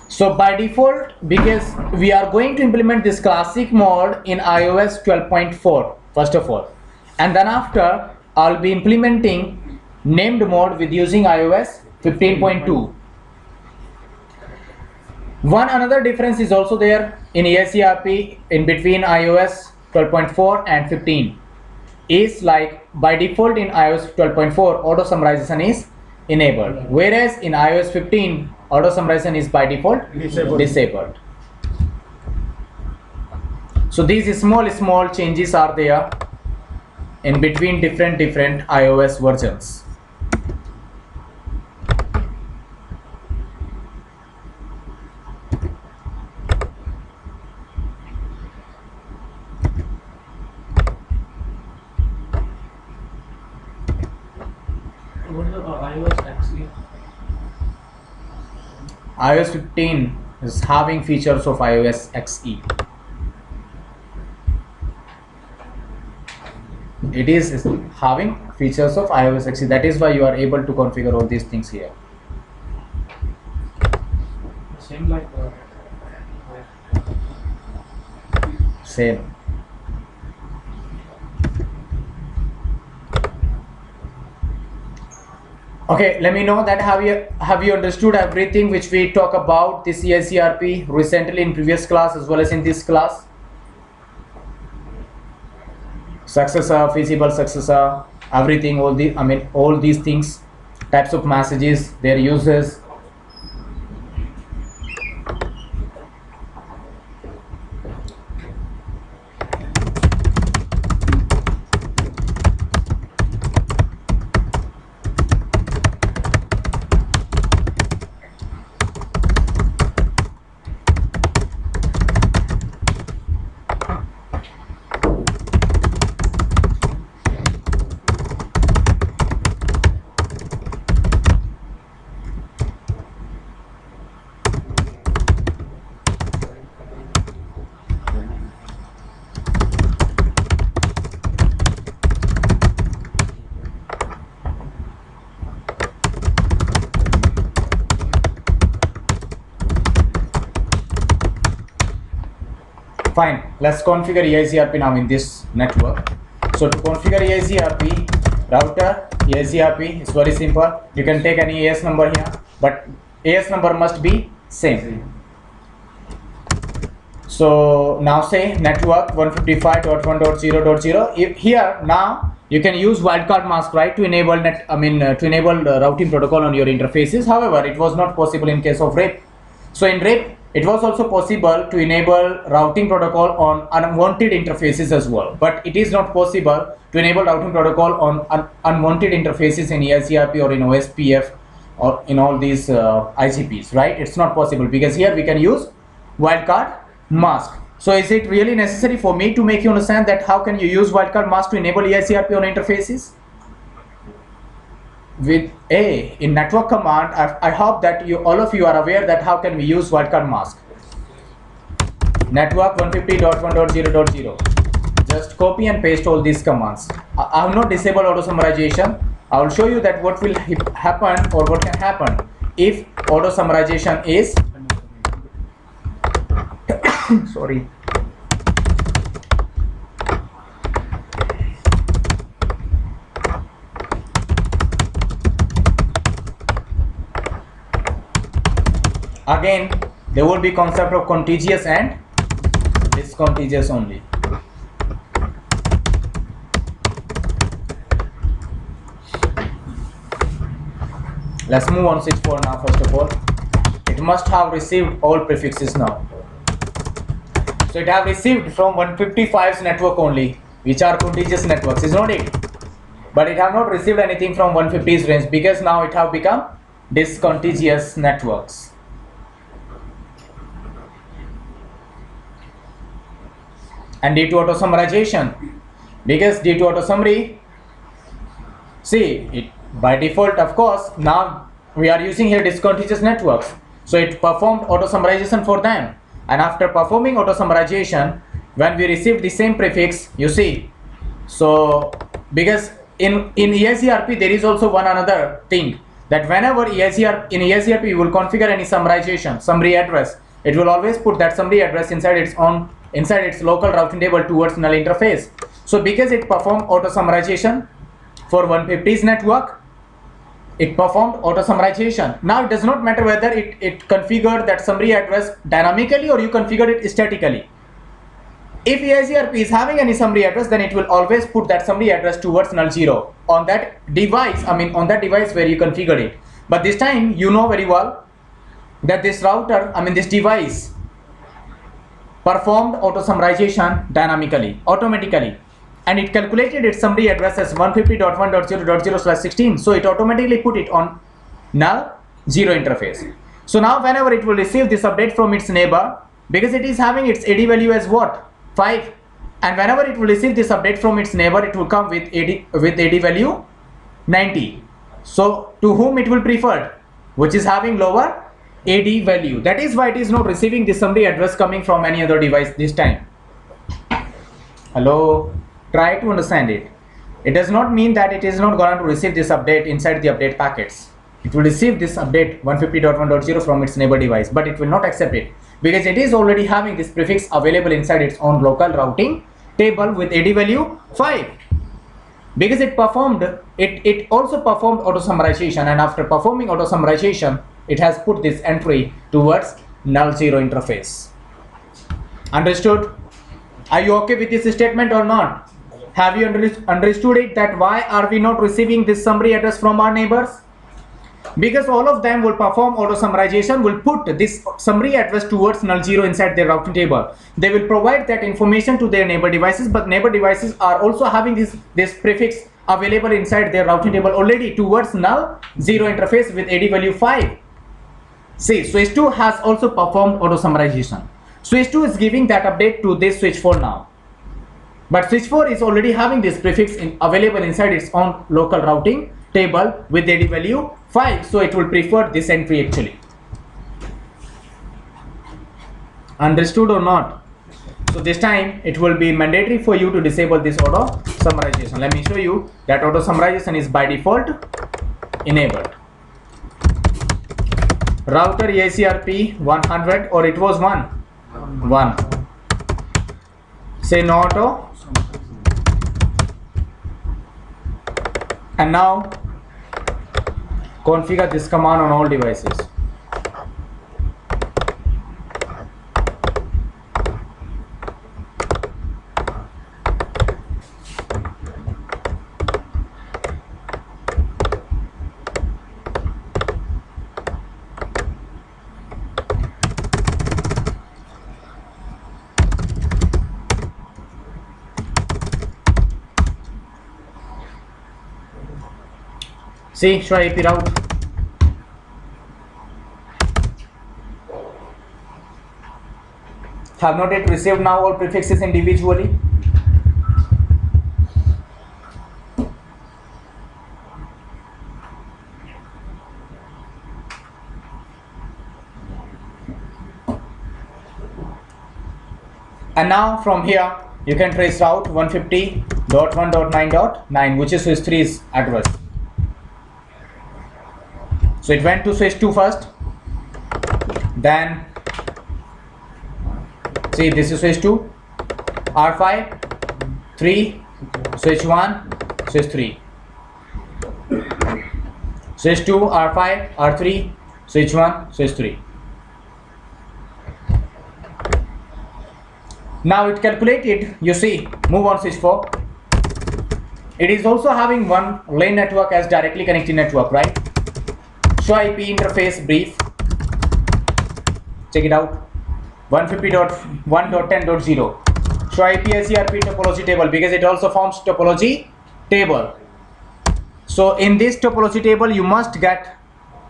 So by default, because we are going to implement this classic mode in iOS 12.4 first of all, and then after I'll be implementing named mode with using iOS 15.2. One another difference is also there in Eigrppart in between iOS 12.4 and 15 is like by default in iOS 12.4 auto summarization is enabled, whereas in iOS 15 auto summarization is by default disabled. So these small changes are there in between different iOS versions. What is the iOS XE? iOS 15 is having features of iOS XE. It is having features of iOS XE. That is why you are able to configure all these things here. Same like Same. Okay, let me know that have you understood everything which we talk about this Eigrppart recently in previous class as well as in this class? Successor, feasible successor, everything, all these things, types of messages, their uses. Fine, let's configure Eigrppart now in this network. So to configure Eigrppart router, Eigrppart is very simple. You can take any AS number here, but AS number must be same. So now say network 155.1.0.0. Here now you can use wildcard mask, right, to enable routing protocol on your interfaces. However, it was not possible in case of RIP. So in RIP, it was also possible to enable routing protocol on unwanted interfaces as well, but it is not possible to enable routing protocol on unwanted interfaces in Eigrppart or in OSPF or in all these ICPs, right? It's not possible because here we can use wildcard mask. So is it really necessary for me to make you understand that how can you use wildcard mask to enable Eigrppart on interfaces? With in network command, I hope that all of you are aware that how can we use wildcard mask. Network 150.1.0.0. Just copy and paste all these commands. I have not disabled auto summarization. I will show you that what will happen or what can happen if auto summarization is sorry. Again, there will be concept of contiguous and discontiguous only. Let's move on switch 4 now. First of all, it must have received all prefixes now. So it have received from 155's network only, which are contiguous networks, is not it? But it have not received anything from 150's range, because now it have become discontiguous networks. And due to auto summarization, because due to auto summary, see it by default, of course, now we are using here discontiguous networks, so it performed auto summarization for them, and after performing auto summarization, when we received the same prefix, you see, so because in EIGRP there is also one another thing, that whenever in EIGRP you will configure any summarization summary address, it will always put that summary address inside its local routing table towards null interface. So because it performed auto summarization for 150's network, it performed auto summarization. Now it does not matter whether it configured that summary address dynamically or you configured it statically. If EIGRP is having any summary address, then it will always put that summary address towards null 0 on that device, on that device where you configured it. But this time you know very well that this router, this device performed auto summarization dynamically, automatically, and it calculated its summary address as 150.1.0.0/16, so it automatically put it on null 0 interface. So now whenever it will receive this update from its neighbor, because it is having its AD value as what, 5, and whenever it will receive this update from its neighbor, it will come with AD value 90. So to whom it will prefer, which is having lower AD value. That is why it is not receiving the summary address coming from any other device this time. Hello, try to understand it. It does not mean that it is not going to receive this update inside the update packets. It will receive this update 150.1.0 from its neighbor device, but it will not accept it because it is already having this prefix available inside its own local routing table with AD value 5. Because it also performed auto summarization, and after performing auto summarization, it has put this entry towards null 0 interface. Understood? Are you okay with this statement or not? Have you understood it, that why are we not receiving this summary address from our neighbors? Because all of them will perform auto summarization, will put this summary address towards null 0 inside their routing table. They will provide that information to their neighbor devices, but neighbor devices are also having this prefix available inside their routing table already towards null 0 interface with AD value 5. See, switch 2 has also performed auto summarization. Switch 2 is giving that update to this switch 4 now. But switch 4 is already having this prefix available inside its own local routing table with AD value 5. So it will prefer this entry actually. Understood or not? So this time it will be mandatory for you to disable this auto summarization. Let me show you that auto summarization is by default enabled. Router EIGRP 100, or it was 1. Say no auto. And now configure this command on all devices. See, show IP route. Have not yet received now all prefixes individually. And now from here you can trace route 150.1.9.9, which is switch 3's address. So it went to switch 2 first, then see, this is switch 2, R5, 3, switch 1, switch 3, switch 2, R5, R3, switch 1, switch 3. Now it calculated, you see, move on switch 4. It is also having one lane network as directly connected network, right? Show IP interface brief. Check it out. 150.1.10.0. Show IP ICRP topology table, because it also forms topology table. So in this topology table, you must get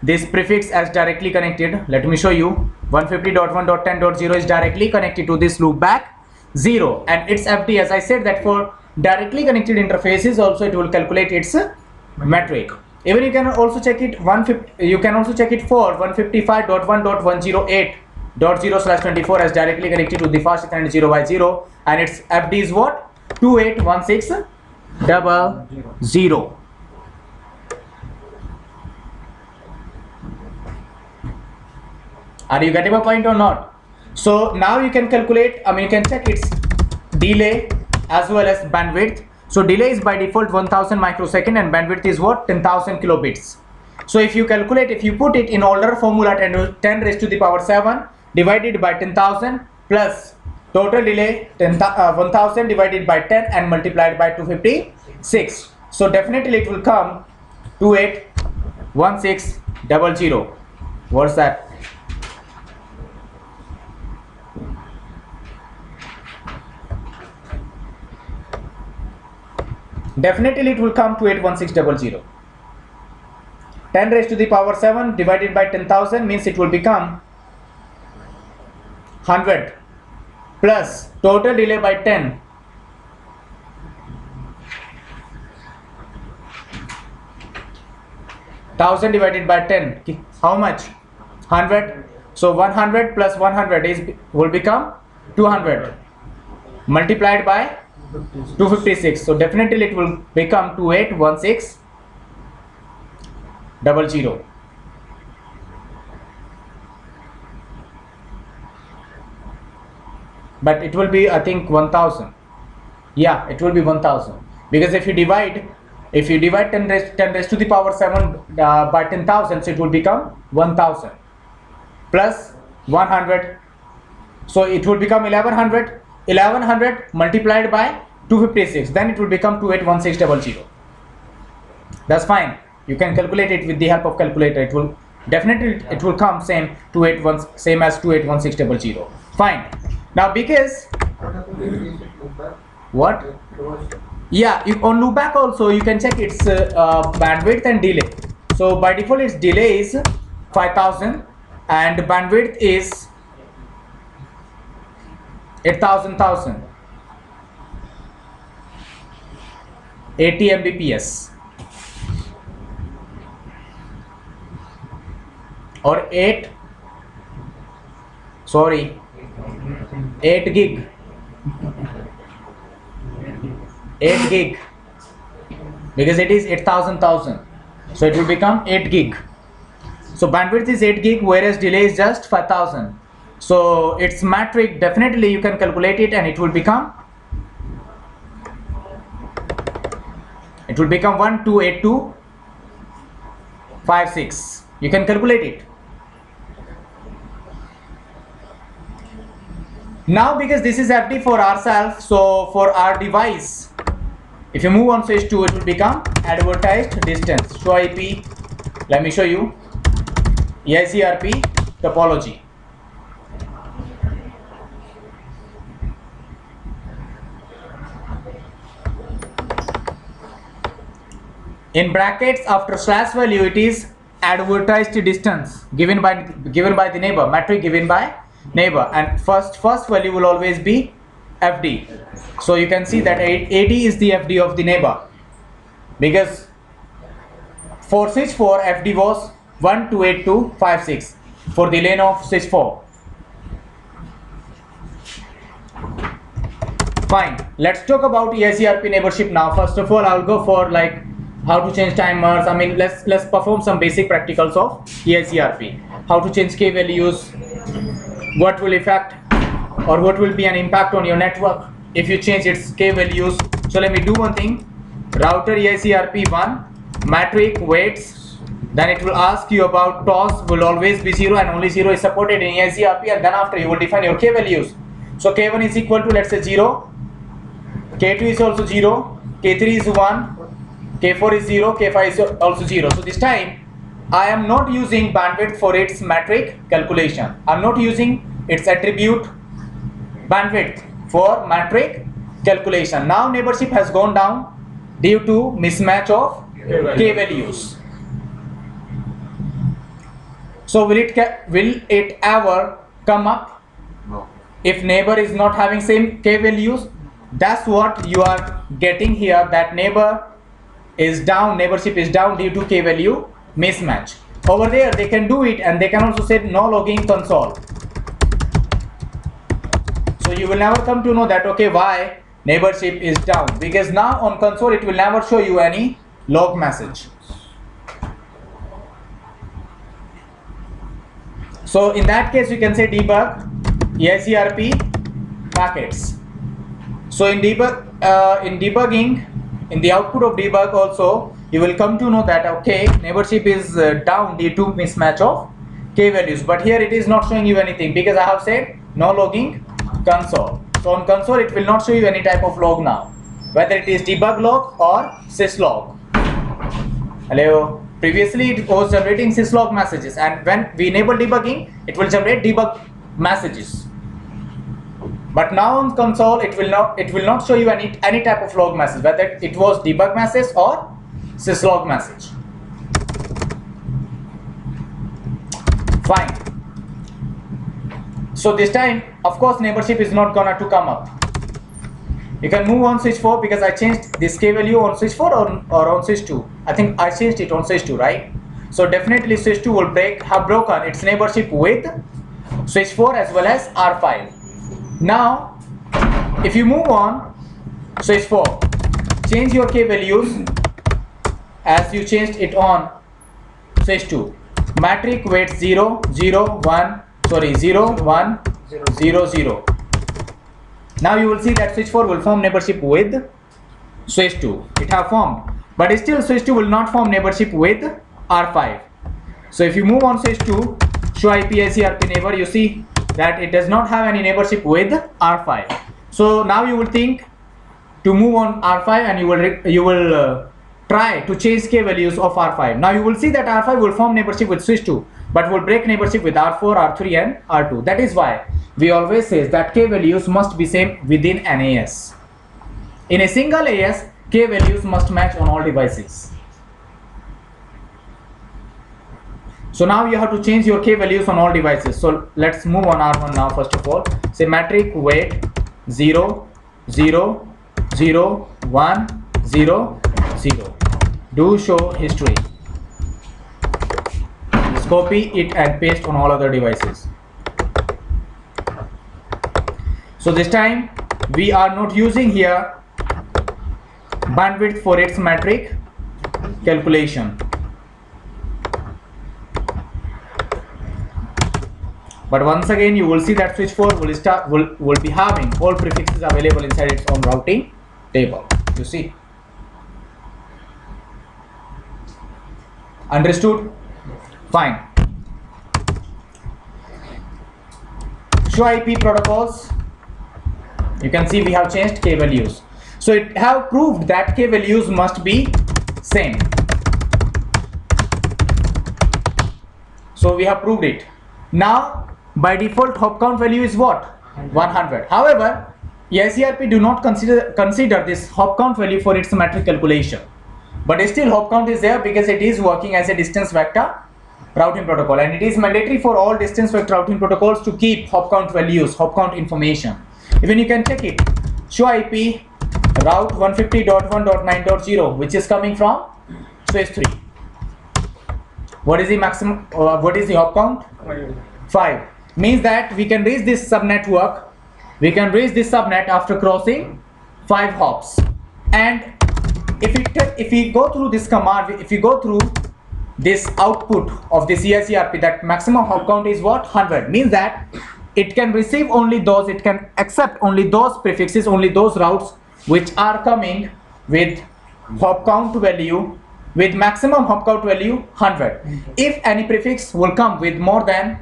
this prefix as directly connected. Let me show you. 150.1.10.0 is directly connected to this loopback 0, and its FD, as I said, that for directly connected interfaces also it will calculate its metric. Even you can also check it 150. You can also check it for 155.1.108.0/24 as directly connected to the fast Ethernet 0x0, and its FD is what? 281600. Are you getting my point or not? So now you can calculate, you can check its delay as well as bandwidth. So delay is by default 1000 microsecond and bandwidth is what? 10,000 kilobits. So if you calculate, if you put it in Euler formula, 10 raised to the power 7 divided by 10,000 plus total delay 1000 divided by 10 and multiplied by 256. So definitely it will come 281600. What's that? Definitely it will come to 81600. 10 raised to the power 7 divided by 10,000 means it will become 100 plus total delay by 10 1000 divided by 10, how much? 100. So 100 plus 100 will become 200 multiplied by 256. So definitely it will become 281600. But it will be, I think, 1000. Yeah, it will be 1000, because if you divide 10 raised to the power 7 by 10,000, so it will become 1000 plus 100. So it will become 1100. 1100 multiplied by 256, then it will become 281600. That's fine. You can calculate it with the help of calculator. It will definitely, it will come same as 281600. Fine. Now because what? Yeah, on loopback also you can check its bandwidth and delay. So by default its delay is 5000 and bandwidth is 8000 80 Mbps or 8 gig 8 gig, because it is 8000, so it will become 8 gig. So bandwidth is 8 gig whereas delay is just 5000. So its metric, definitely you can calculate it, and it will become 128256. You can calculate it. Now because this is FD for ourselves, so for our device, if you move on switch 2, it will become advertised distance. Show IP, let me show you, EICRP topology. In brackets after slash value, it is advertised distance given by the neighbor, metric given by neighbor, and first value will always be FD. So you can see that AD is the FD of the neighbor, because for switch 4 FD was 128256 for the lane of switch 4. Fine, let's talk about EICRP neighborship now. First of all, I'll go for like how to change timers. Let's perform some basic practicals of EICRP. How to change K values, what will affect or what will be an impact on your network if you change its K values. So let me do one thing. Router EICRP1 metric weights, then it will ask you about toss will always be 0 and only 0 is supported in EICRP, and then after you will define your K values. So K1 is equal to, let's say, 0, K2 is also 0, K3 is 1, K4 is 0, K5 is also 0. So this time I am not using bandwidth for its metric calculation. I am not using its attribute bandwidth for metric calculation. Now neighborship has gone down due to mismatch of K values. So will it ever come up No. if neighbor is not having same K values? That's what you are getting here, that neighborship is down due to K value mismatch. Over there they can do it, and they can also say no logging console. So you will never come to know that, okay, why neighborship is down, because now on console it will never show you any log message. So in that case you can say debug Eigrppart packets. So in debugging, in the output of debug also, you will come to know that, okay, neighborship is down due to mismatch of K values. But here it is not showing you anything, because I have said no logging console. So on console it will not show you any type of log now, whether it is debug log or syslog. Hello. Previously it was generating syslog messages, and when we enable debugging, it will generate debug messages. But now on console it will not show you any type of log message, whether it was debug message or syslog message. Fine. So this time, of course, neighborship is not gonna to come up. You can move on switch 4, because I changed this K value on switch 4 or on switch 2. I think I changed it on switch 2, right? So definitely switch 2 will have broken its neighborship with switch 4 as well as R5. Now, if you move on switch 4, change your K values as you changed it on switch 2. Metric weight 0, 0, 1, 0, 1, 0, 0. Now you will see that switch 4 will form neighborship with switch 2. It have formed, but still switch 2 will not form neighborship with R5. So if you move on switch 2, show IP Eigrppart neighbor, you see that it does not have any neighborship with R5. So now you will think to move on R5, and you will try to change K values of R5. Now you will see that R5 will form neighborship with switch 2, but will break neighborship with R4, R3 and R2. That is why we always say that K values must be same within an AS. In a single AS, K values must match on all devices. So now you have to change your K values on all devices. So let's move on R1 now. First of all, say metric weight 0, 0, 0, 1, 0, 0. Do show history. Just copy it and paste on all other devices. So this time we are not using here bandwidth for its metric calculation. But once again you will see that switch 4 will be having all prefixes available inside its own routing table. You see? Understood? Fine. Show IP protocols. You can see we have changed K values. So it have proved that K values must be same. So we have proved it. Now by default hop count value is what? 100. However, Eigrppart do not consider this hop count value for its metric calculation. But still hop count is there, because it is working as a distance vector routing protocol, and it is mandatory for all distance vector routing protocols to keep hop count values, hop count information. Even you can check it. Show IP route 150.1.9.0, which is coming from switch 3. What is the maximum? What is the hop count? 5. Means that we can reach this subnetwork. We can reach this subnet after crossing 5 hops. And if we go through this command, if we go through this output of this Eigrppart, that maximum hop count is what? 100. Means that it can receive only those, it can accept only those prefixes, only those routes which are coming with hop count value, with maximum hop count value 100. If any prefix will come with more than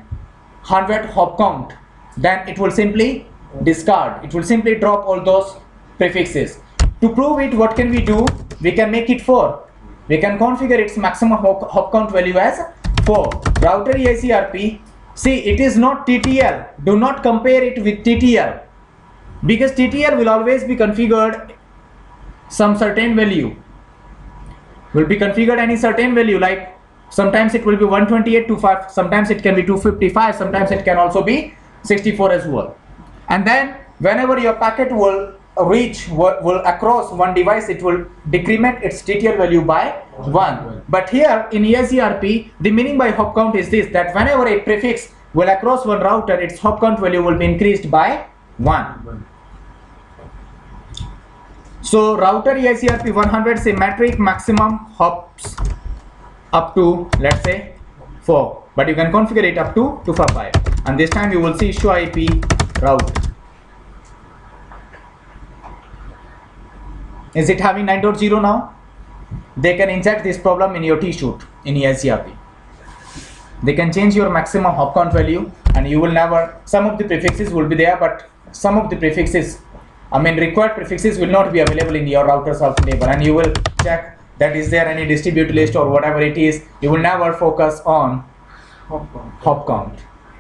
100 hop count, then it will simply discard. It will simply drop all those prefixes. To prove it, what can we do? We can make it 4. We can configure its maximum hop count value as 4. Router Eigrppart. See, it is not TTL. Do not compare it with TTL, because TTL will always be configured some certain value. Will be configured any certain value, like sometimes it will be 128.25, sometimes it can be 255, sometimes it can also be 64 as well. And then whenever your packet will across one device, it will decrement its TTL value by 1. But here in Eigrppart, the meaning by hop count is this, that whenever a prefix will across one router, its hop count value will be increased by 1. So router Eigrppart 100 symmetric maximum hops up to, let's say, 4, but you can configure it up to 255. And this time you will see show IP route. Is it having 9.0 now? They can inject this problem in your T-shoot in Eigrppart. They can change your maximum hop count value, and you will never, some of the prefixes will be there, but some of the prefixes, required prefixes will not be available in your router's routing table, and you will check that is there any distribute list or whatever it is. You will never focus on hop count,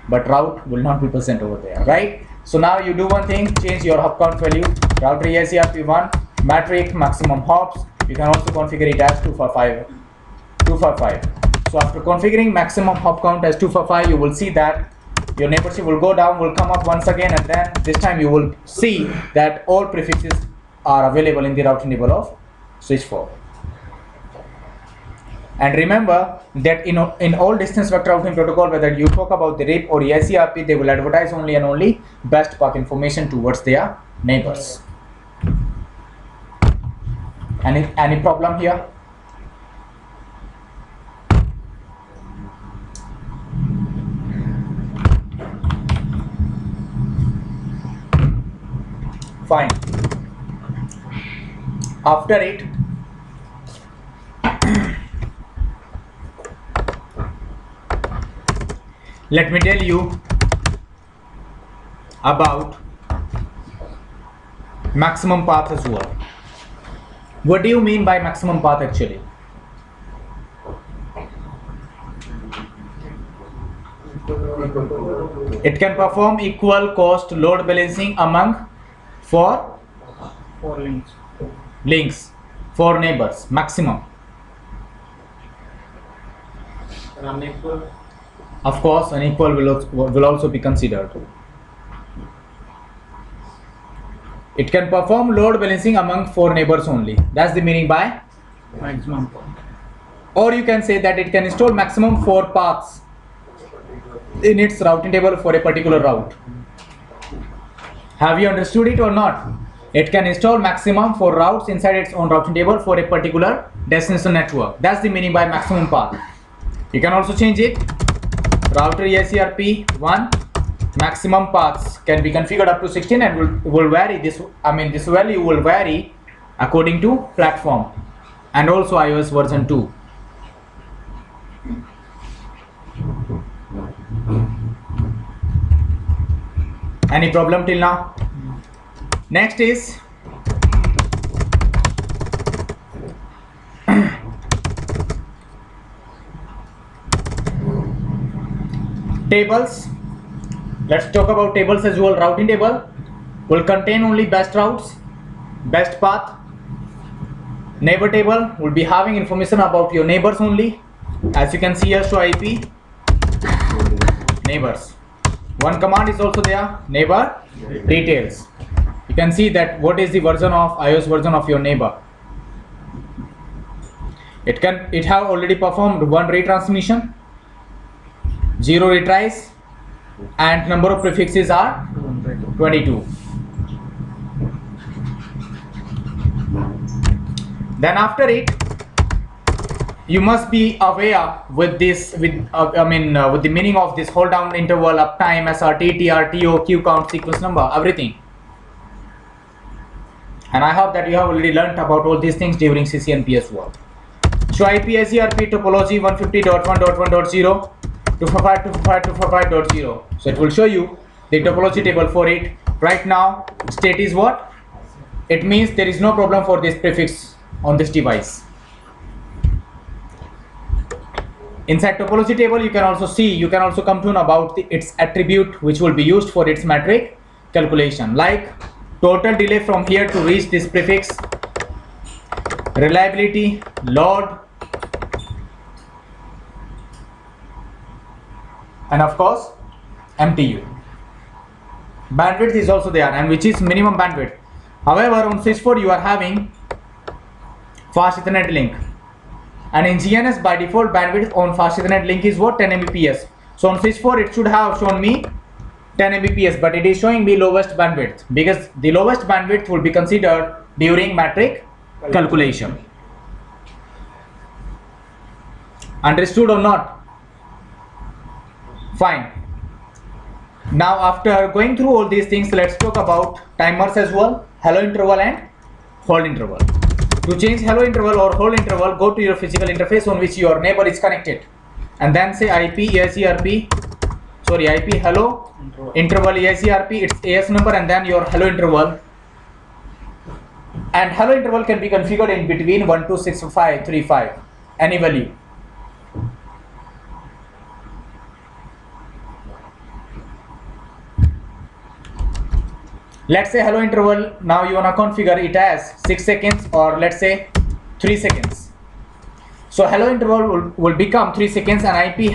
but route will not be present over there, right? So now you do one thing, change your hop count value, router Eigrppart 1 metric maximum hops. You can also configure it as 255. So after configuring maximum hop count as 255, you will see that your neighborship will go down, will come up once again, and then this time you will see that all prefixes are available in the routing table of switch 4. And remember that in all distance vector routing protocol, whether you talk about the RIP or Eigrppart, they will advertise only and only best path information towards their neighbors. Any problem here? Fine. After it, let me tell you about maximum path as well. What do you mean by maximum path actually? It can perform equal cost load balancing among 4 links, 4 neighbors, maximum. Of course, unequal will also be considered. It can perform load balancing among 4 neighbors only. That's the meaning by maximum. Or you can say that it can install maximum 4 paths in its routing table for a particular route. Have you understood it or not? It can install maximum 4 routes inside its own routing table for a particular destination network. That's the meaning by maximum path. You can also change it. Router Eigrppart 1 maximum paths can be configured up to 16 and will vary. This value will vary according to platform and also iOS version 2. Any problem till now? Next is tables. Let's talk about tables as well. Routing table will contain only best routes, best path. Neighbor table will be having information about your neighbors only. As you can see here, show IP neighbors. One command is also there, neighbor details. You can see that what is the version of iOS version of your neighbor. It have already performed 1 retransmission, 0 retries, and number of prefixes are 22. Then after it, you must be aware with this, with the meaning of this hold down interval, uptime, SRT, TR, TO, Q count, sequence number, everything. And I hope that you have already learnt about all these things during CCNP as well. Show IP Eigrppart topology 150.1.1.0 255.255.255.0. So it will show you the topology table for it. right now state is what? It means there is no problem for this prefix on this device. Inside topology table, you can also see, you can also come to know about its attribute which will be used for its metric calculation, like total delay from here to reach this prefix, reliability, load, and of course MTU. Bandwidth is also there, and which is minimum bandwidth. However, on switch 4 you are having fast Ethernet link, and in GNS by default bandwidth on fast Ethernet link is what? 10 Mbps. So on switch 4 it should have shown me 10 Mbps, but it is showing me lowest bandwidth, because the lowest bandwidth will be considered during metric calculation. Understood or not? Fine. Now after going through all these things, let's talk about timers as well, hello interval and hold interval. To change hello interval or hold interval, go to your physical interface on which your neighbor is connected, and then say IP hello interval EIGRP, its AS number, and then your hello interval. And hello interval can be configured in between 126535, any value. Let's say hello interval, now you wanna configure it as 6 seconds or let's say 3 seconds. So hello interval will become 3 seconds, and IP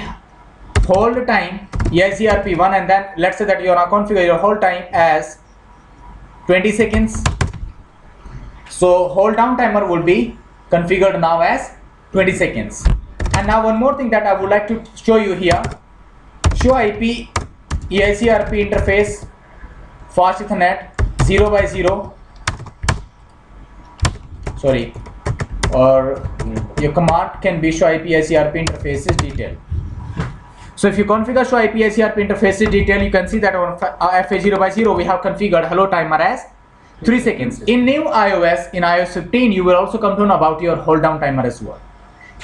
hold time EIGRP1, and then let's say that you wanna configure your hold time as 20 seconds. So hold down timer will be configured now as 20 seconds. And now one more thing that I would like to show you here. Show IP EIGRP interface fast Ethernet 0 by 0, sorry, or your command can be show IP EIGRP interfaces detail. So if you configure show IP EIGRP interfaces detail, you can see that on FA 0 by 0 we have configured hello timer as 3 seconds. In new iOS, in iOS 15, you will also come to know about your hold down timer as well.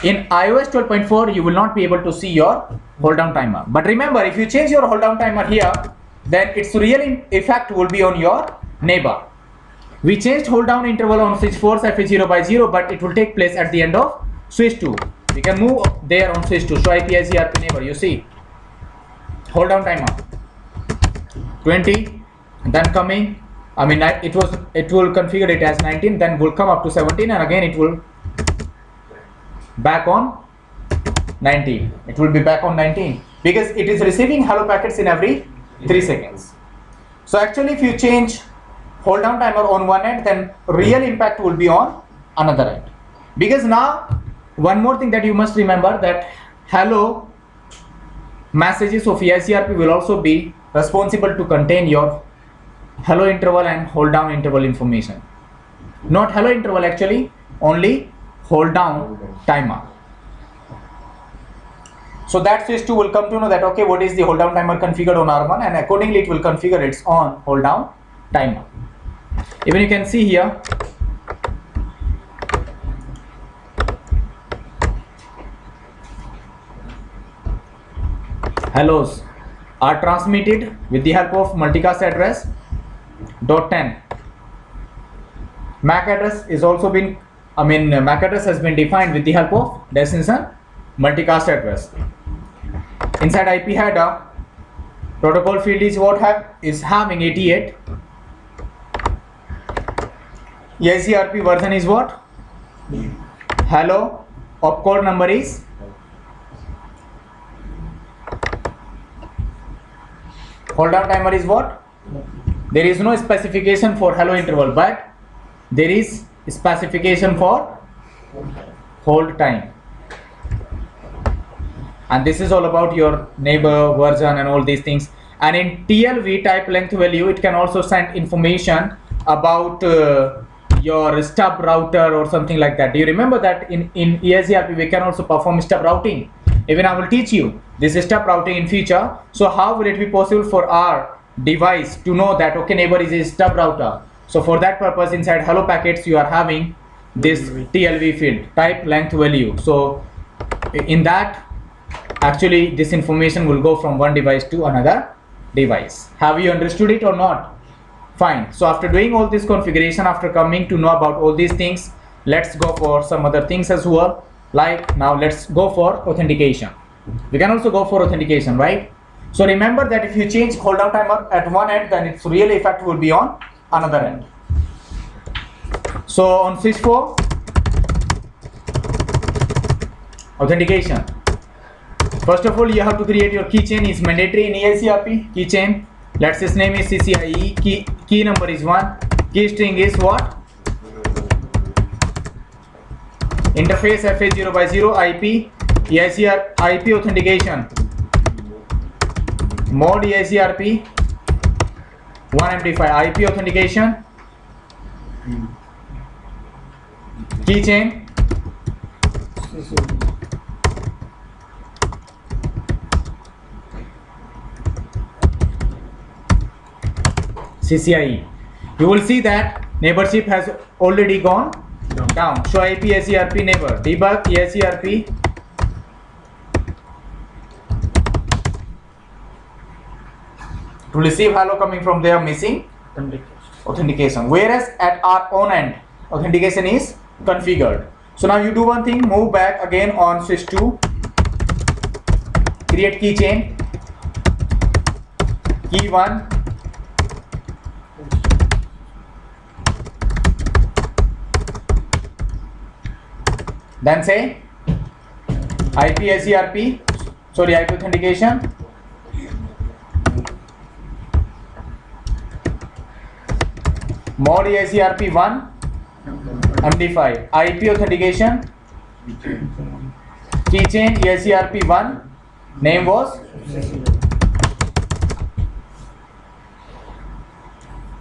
In iOS 12.4, you will not be able to see your hold down timer. But remember, if you change your hold down timer here, then its real effect will be on your neighbor. We changed hold down interval on switch 4 FA 0 by 0, but it will take place at the end of switch 2. We can move there on switch 2. Show IP EIGRP neighbor, you see. Hold down timer 20, then coming, I mean it will configure it as 19, then will come up to 17, and again it will back on 19. It will be back on 19 because it is receiving hello packets in every 3 seconds. So actually if you change hold down timer on one end, then real impact will be on another end. Because now one more thing that you must remember, that hello messages of EIGRP will also be responsible to contain your hello interval and hold down interval information. Not hello interval actually, only hold down timer. So that switch 2 will come to know that okay, what is the hold down timer configured on R1, and accordingly it will configure its own hold down timer. Even you can see here, hellos are transmitted with the help of multicast address .10. MAC address is also been, MAC address has been defined with the help of destination multicast address. Inside IP header, protocol field is is having 88. EIGRP version is what? Hello. Opcode number is hold down timer is what? There is no specification for hello interval, but there is specification for hold time. And this is all about your neighbor version and all these things. And in TLV, type length value, it can also send information about your stub router or something like that. Do you remember that in EIGRP we can also perform stub routing? Even I will teach you this stub routing in future. So how will it be possible for our device to know that okay, neighbor is a stub router? So for that purpose, inside hello packets you are having this TLV field, type length value. So in that, actually this information will go from one device to another device. Have you understood it or not? Fine. So after doing all this configuration, after coming to know about all these things, let's go for some other things as well. Like now let's go for authentication. We can also go for authentication, right? So remember that if you change hold down timer at one end, then its real effect will be on another end. So on switch 4, authentication. First of all, you have to create your keychain. Is mandatory in Eigrppart keychain. Let's its name is CCIE. Key number is 1. Key string is what? Interface FA0x0 IP. Eigrppart IP authentication. Mode Eigrppart 1MD5 IP authentication. Keychain. CCIE. You will see that neighborship has already gone down. Show IP Eigrppart neighbor. Debug Eigrppart. To receive hello coming from there, missing authentication. Whereas at our own end, authentication is configured. So now you do one thing, move back again on switch 2, create keychain, key 1, then say IP Eigrppart, sorry, IP authentication, mode Eigrppart 1 MD5 IP authentication, keychain Eigrppart 1, name was.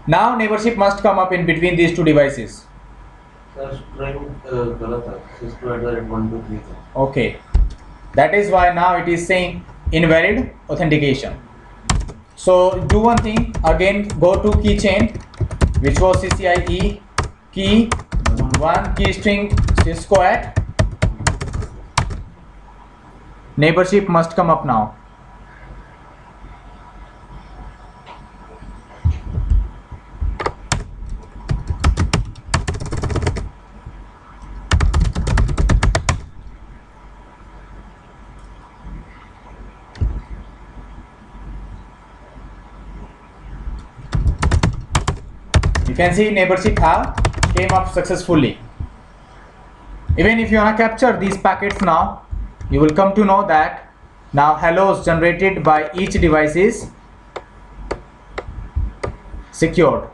Now neighborship must come up in between these two devices. Sir, string galat hai. system@123. Okay, that is why now it is saying invalid authentication. So do one thing, again go to keychain, which was CCIE key 1 key string Cisco at. Neighborship must come up now. You can see neighborship have came up successfully. Even if you want to capture these packets now, you will come to know that now hellos generated by each device is secured.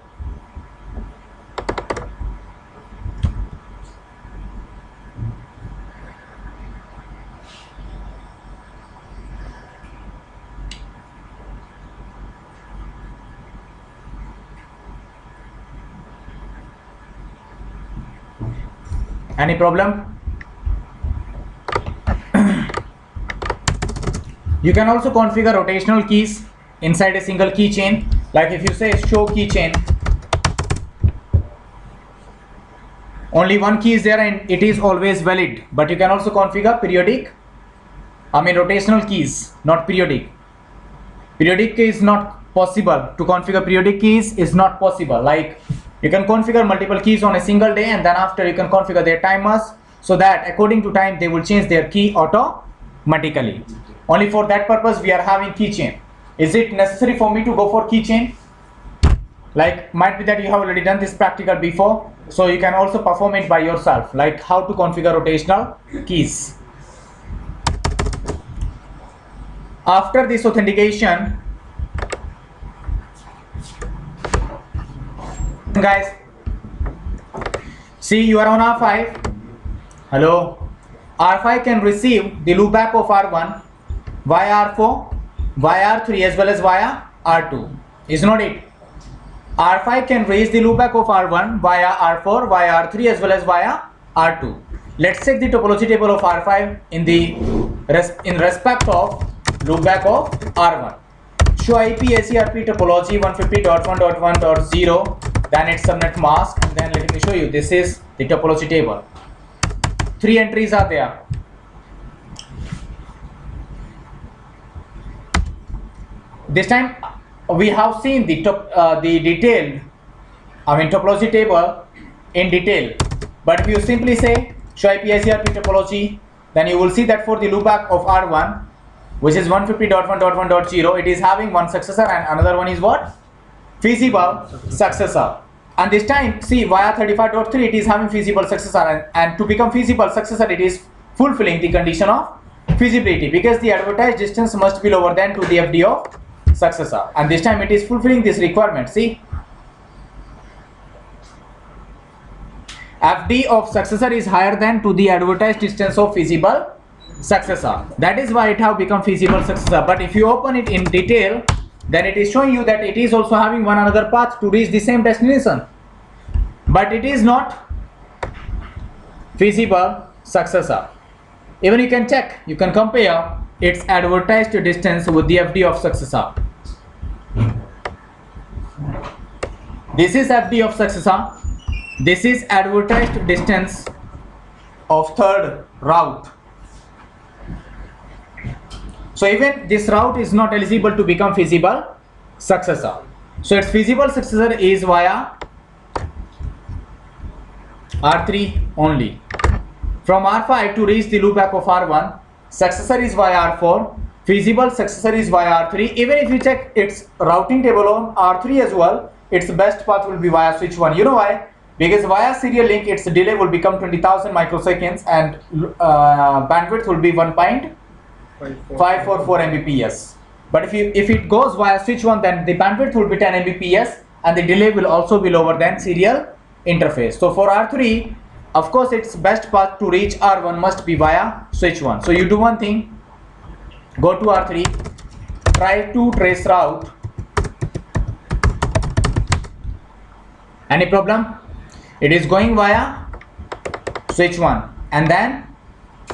Any problem? You can also configure rotational keys inside a single keychain. Like if you say show keychain, only one key is there and it is always valid. But you can also configure rotational keys, not periodic. Periodic key is not possible. To configure periodic keys is not possible. Like you can configure multiple keys on a single day, and then after you can configure their timers so that according to time they will change their key automatically. Only for that purpose we are having keychain. Is it necessary for me to go for keychain? Like might be that you have already done this practical before, so you can also perform it by yourself, like how to configure rotational keys. After this authentication, guys, see you are on R5. Hello. R5 can receive the loopback of R1 via R4, via R3 as well as via R2. Is not it? R5 can raise the loopback of R1 via R4, via R3 as well as via R2. Let's check the topology table of R5 in respect of loopback of R1. Show IP Eigrppart topology 150.1.1.0, then its subnet mask, and then let me show you. This is the topology table. 3 entries are there. This time we have seen the detailed topology table in detail. But if you simply say show IPICRP topology, then you will see that for the loopback of R1, which is 150.1.1.0, it is having one successor and another one is what? Feasible successor. And this time, see, via 35.3 it is having feasible successor, and to become feasible successor it is fulfilling the condition of feasibility, because the advertised distance must be lower than to the FD of successor, and this time it is fulfilling this requirement. See, FD of successor is higher than to the advertised distance of feasible successor. That is why it have become feasible successor. But if you open it in detail, then it is showing you that it is also having one another path to reach the same destination, but it is not feasible successor. Even you can check, you can compare its advertised distance with the FD of successor. This is FD of successor, this is advertised distance of third route. So even this route is not eligible to become feasible successor. So its feasible successor is via R3 only. From R5 to reach the loopback of R1, successor is via R4, feasible successor is via R3. Even if you check its routing table on R3 as well, its best path will be via switch 1. You know why? Because via serial link its delay will become 20,000 microseconds and bandwidth will be 1.544 Mbps. But if it goes via switch 1, then the bandwidth will be 10 Mbps and the delay will also be lower than serial interface. So for R3, of course, its best path to reach R1 must be via switch 1. So you do one thing, go to R3, try to trace route. Any problem? It is going via switch 1 and then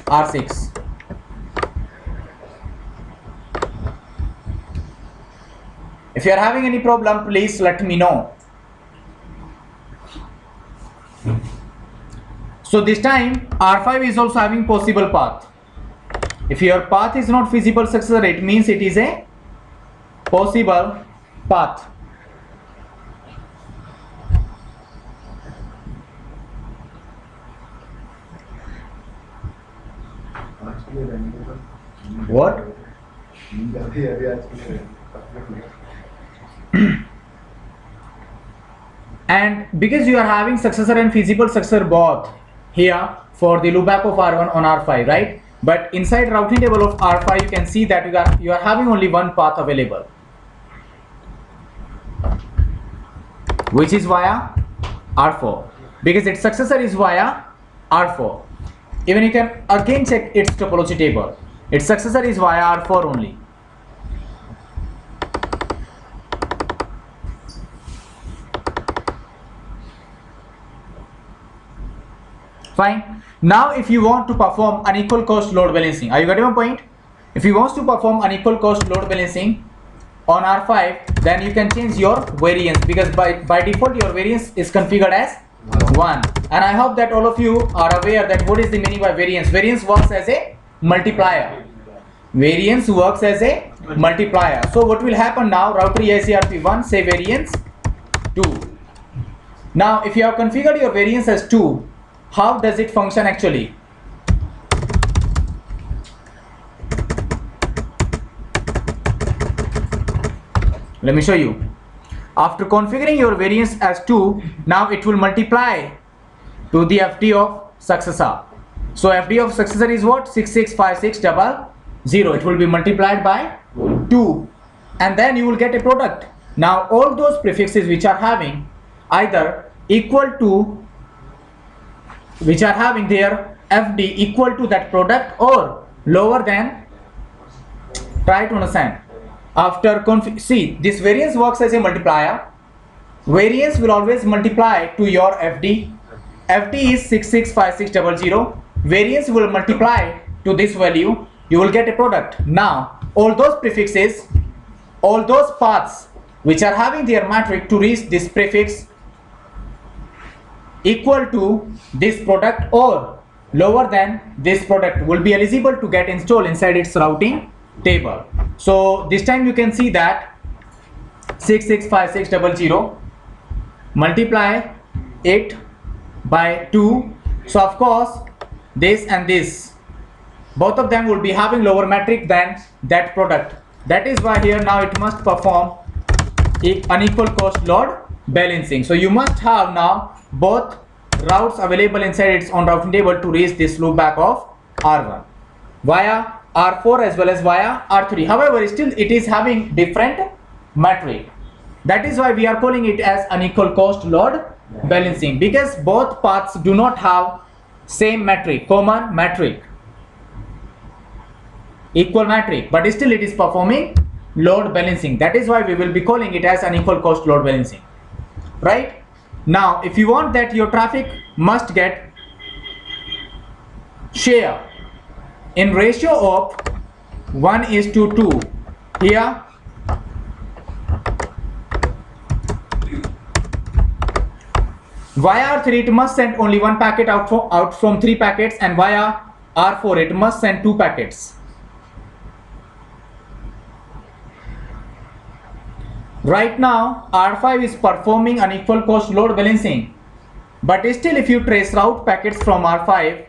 R6. If you are having any problem, please let me know. So this time R5 is also having possible path. If your path is not feasible successor, it means it is a possible path. What? And because you are having successor and feasible successor both here for the loopback of R1 on R5, right? But inside routing table of R5 you can see that you are having only one path available, which is via R4, because its successor is via R4. Even you can again check its topology table, its successor is via R4 only. Fine. Now if you want to perform unequal cost load balancing, are you getting my point? If you want to perform unequal cost load balancing on R5, then you can change your variance, because by default your variance is configured as 1. And I hope that all of you are aware that what is the meaning by variance. Variance works as a multiplier. Variance works as a multiplier. So what will happen now? Router EICRP1 say variance 2. Now if you have configured your variance as 2, how does it function actually? Let me show you. After configuring your variance as 2, now it will multiply to the FD of successor. So FD of successor is what? 665600. It will be multiplied by 2 and then you will get a product. Now all those prefixes which are having either equal to, which are having their FD equal to that product or lower than, try to understand. After see, this variance works as a multiplier. Variance will always multiply to your FD. FD is 665600. Variance will multiply to this value. You will get a product. Now all those prefixes, all those paths which are having their matrix to reach this prefix equal to this product or lower than this product will be eligible to get installed inside its routing table. So this time you can see that 665600 multiply it by 2. So of course this and this, both of them will be having lower metric than that product. That is why here now it must perform unequal cost load balancing. So you must have now both routes available inside its own routing table to reach this loopback of R1 via R4 as well as via R3. However, still it is having different metric. That is why we are calling it as unequal cost load balancing, because both paths do not have same metric, common metric, equal metric, but still it is performing load balancing. That is why we will be calling it as unequal cost load balancing. Right? Now, if you want that your traffic must get share in ratio of 1:2, here via R3 it must send only one packet out from 3 packets, and via R4 it must send 2 packets. Right now R5 is performing unequal cost load balancing, but still if you trace route packets from R5,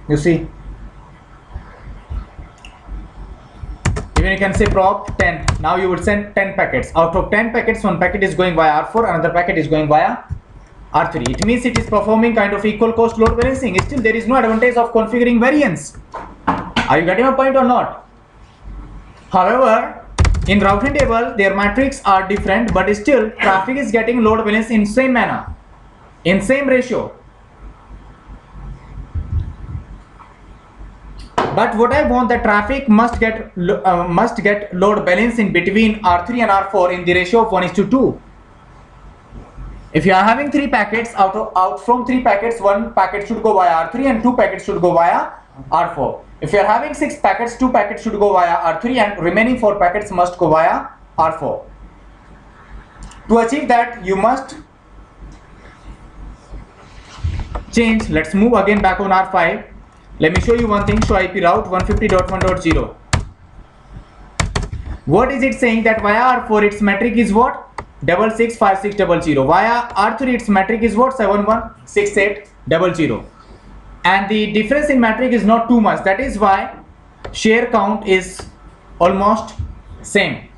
you see, even you can say prop 10, now you would send 10 packets. Out of 10 packets, one packet is going via R4, another packet is going via R3. It means it is performing kind of equal cost load balancing. Still there is no advantage of configuring variance. Are you getting my point or not? However, in routing table their metrics are different, but still traffic is getting load balanced in same manner, in same ratio. But what I want, the traffic must get load balance in between R3 and R4 in the ratio of 1:2. If you are having 3 packets, out from 3 packets, 1 packet should go via R3 and 2 packets should go via R4. If you are having 6 packets, 2 packets should go via R3 and remaining 4 packets must go via R4. To achieve that, you must change. Let's move again back on R5. Let me show you one thing. Show IP route 150.1.0. What is it saying? That via R4 its metric is what? 665600. Via R3 its metric is what? 716800. And the difference in metric is not too much. That is why share count is almost same.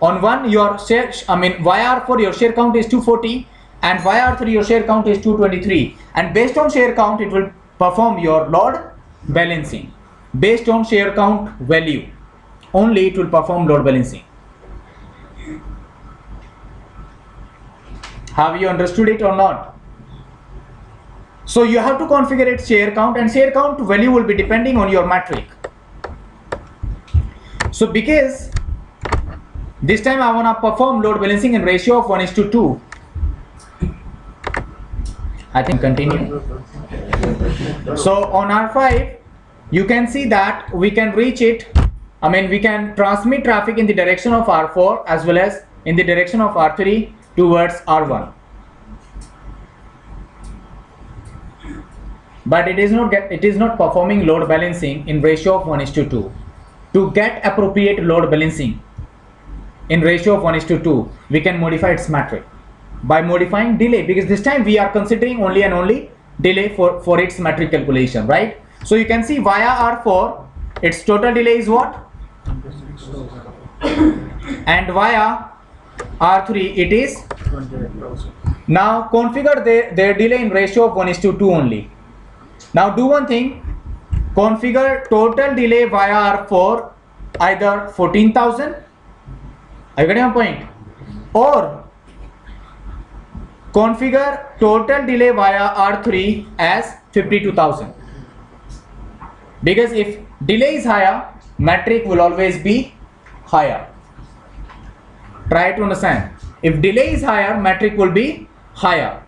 On one your share, via R4 your share count is 240, and via R3 your share count is 223, and based on share count it will perform your load balancing. Based on share count value only it will perform load balancing. Have you understood it or not? So you have to configure its share count, and share count value will be depending on your metric. So because this time I want to perform load balancing in ratio of 1:2, I think continue. So on R5 you can see that we can reach it, we can transmit traffic in the direction of R4 as well as in the direction of R3 towards R1, but it is not performing load balancing in ratio of 1:2. To get appropriate load balancing in ratio of 1:2, we can modify its metric by modifying delay, because this time we are considering only and only delay for its metric calculation, right? So you can see via R4 its total delay is what? And via R3 it is 28,000. now configure their delay in ratio of 1:2 only. Now do one thing, configure total delay via R4 either 14,000, are you getting my point, or configure total delay via R3 as 52,000, because if delay is higher metric will always be higher. Try to understand. If delay is higher, metric will be higher,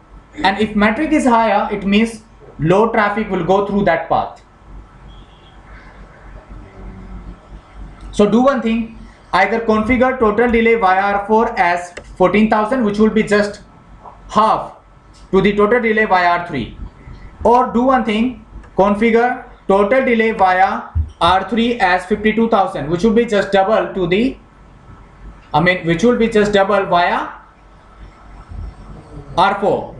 and if metric is higher, it means low traffic will go through that path. So do one thing, either configure total delay via R4 as 14,000, which will be just half to the total delay via R3, or do one thing, configure total delay via R3 as 52,000, which will be just double to the, which will be just double via R4.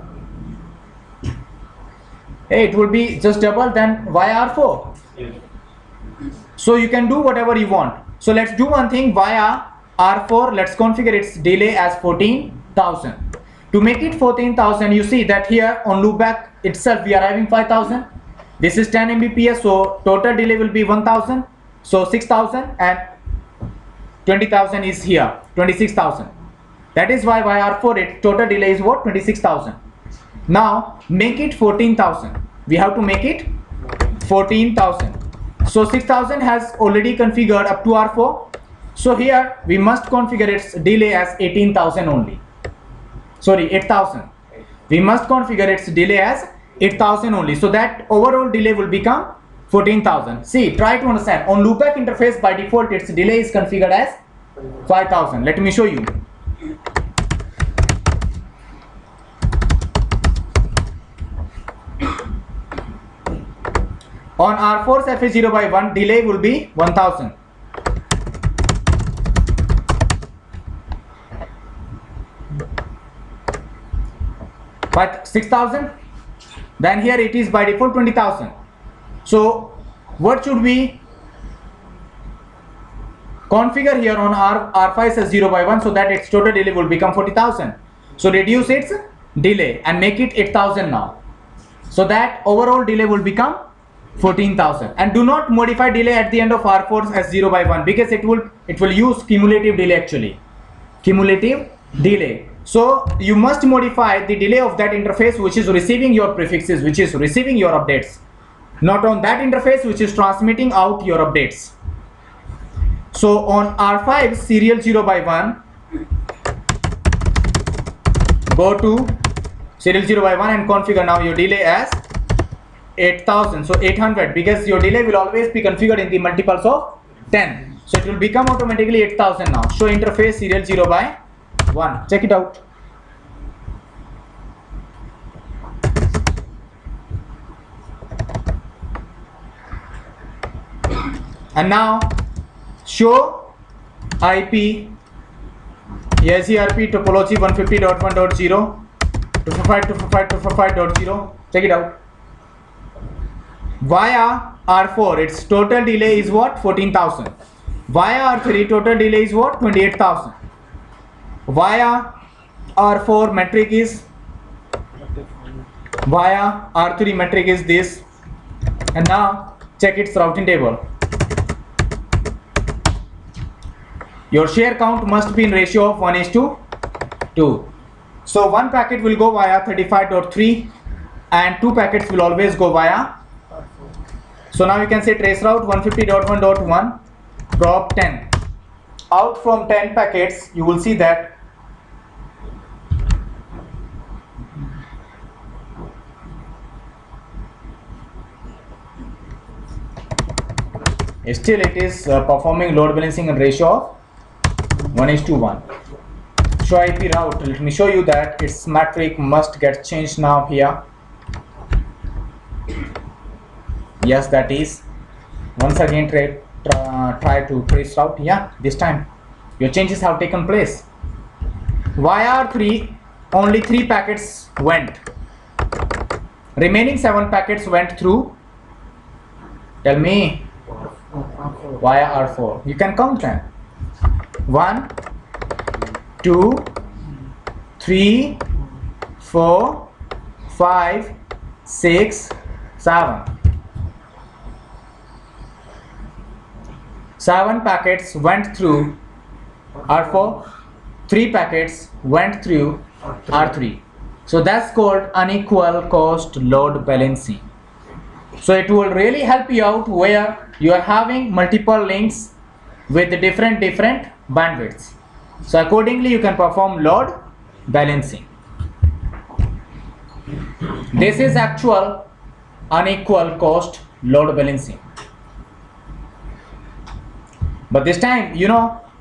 Hey, it will be just double then via R4. So you can do whatever you want. So let's do one thing via R4. Let's configure its delay as 14,000. To make it 14,000, you see that here on loopback itself we are having 5,000. This is 10 Mbps, so total delay will be 1,000. So 6,000 and 20,000 is here, 26,000. That is why via R4 its total delay is what? 26,000. Now make it 14,000. We have to make it 14,000. So 6,000 has already configured up to R4. So here we must configure its delay as 18,000 only. Sorry, 8,000. We must configure its delay as 8,000 only. So that overall delay will become 14,000. See, try to understand. On loopback interface by default its delay is configured as 5,000. Let me show you. On R4's FA0/1 delay will be 1000. But 6,000, then here it is by default 20,000. So what should we configure here on R5 as 0/1 so that its total delay will become 40,000? So reduce its delay and make it 8,000 now, so that overall delay will become 14,000. And do not modify delay at the end of R4 as 0/1 because it will use cumulative delay actually. Cumulative delay. So you must modify the delay of that interface which is receiving your prefixes, which is receiving your updates, not on that interface which is transmitting out your updates. So on R5 serial 0/1, go to serial 0/1 and configure now your delay as 8,000. So 800, because your delay will always be configured in the multiples of 10. So it will become automatically 8,000 now. Show interface serial 0/1. Check it out. And now show IP SERP topology 150.1.0 255.255.255.0. Check it out. Via R4 its total delay is what? 14,000. Via R3 total delay is what? 28,000. Via R4 metric is, via R3 metric is this. And now check its routing table. Your share count must be in ratio of 1:2. So one packet will go via 35.3 and two packets will always go via. So now you can say trace route 150.1.1 drop 10. Out from 10 packets you will see that still it is performing load balancing in ratio of 1:1. Show IP route. Let me show you that its metric must get changed now here. Yes, that is. Once again try to trace route. Yeah, this time your changes have taken place. Via R3 only 3 packets went. Remaining 7 packets went through. Tell me. Via R4. You can count them. 1, 2, 3, 4, 5, 6, 7. 7 packets went through R4, 3 packets went through R3. So that's called unequal cost load balancing. So it will really help you out where you are having multiple links with different bandwidths. So accordingly you can perform load balancing. This is actual unequal cost load balancing. But this time,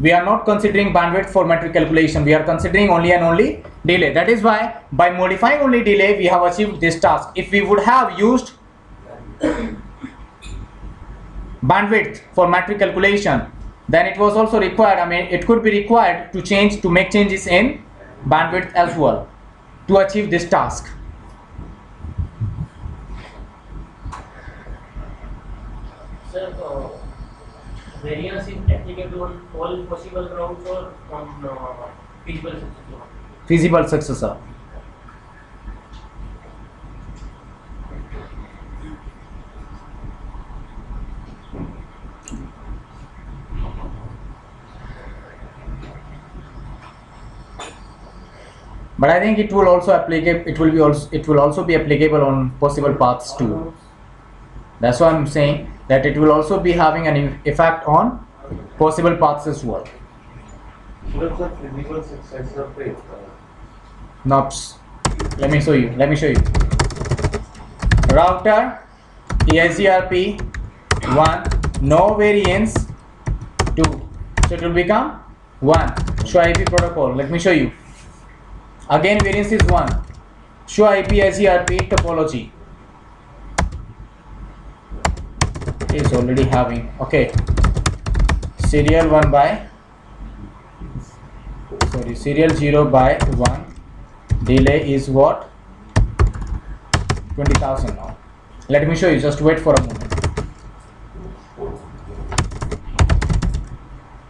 we are not considering bandwidth for metric calculation. We are considering only and only delay. That is why by modifying only delay, we have achieved this task. If we would have used bandwidth for metric calculation, then it was also required, I mean it could be required to make changes in bandwidth as well to achieve this task. Sir, variance is applicable on all possible grounds or on feasible successor? Feasible successor. But I think it will also be applicable on possible paths too. That's why I'm saying that it will also be having an effect on possible paths as well. What's the physical successor of it? Knobs. Let me show you. Router Eigrppart 1, no variance 2. So it will become 1. Show IP protocol. Let me show you. Again variance is 1. Show IP Eigrppart topology. Is already having, okay, serial 0 by 1, delay is what, 20,000 now. Let me show you, just wait for a moment.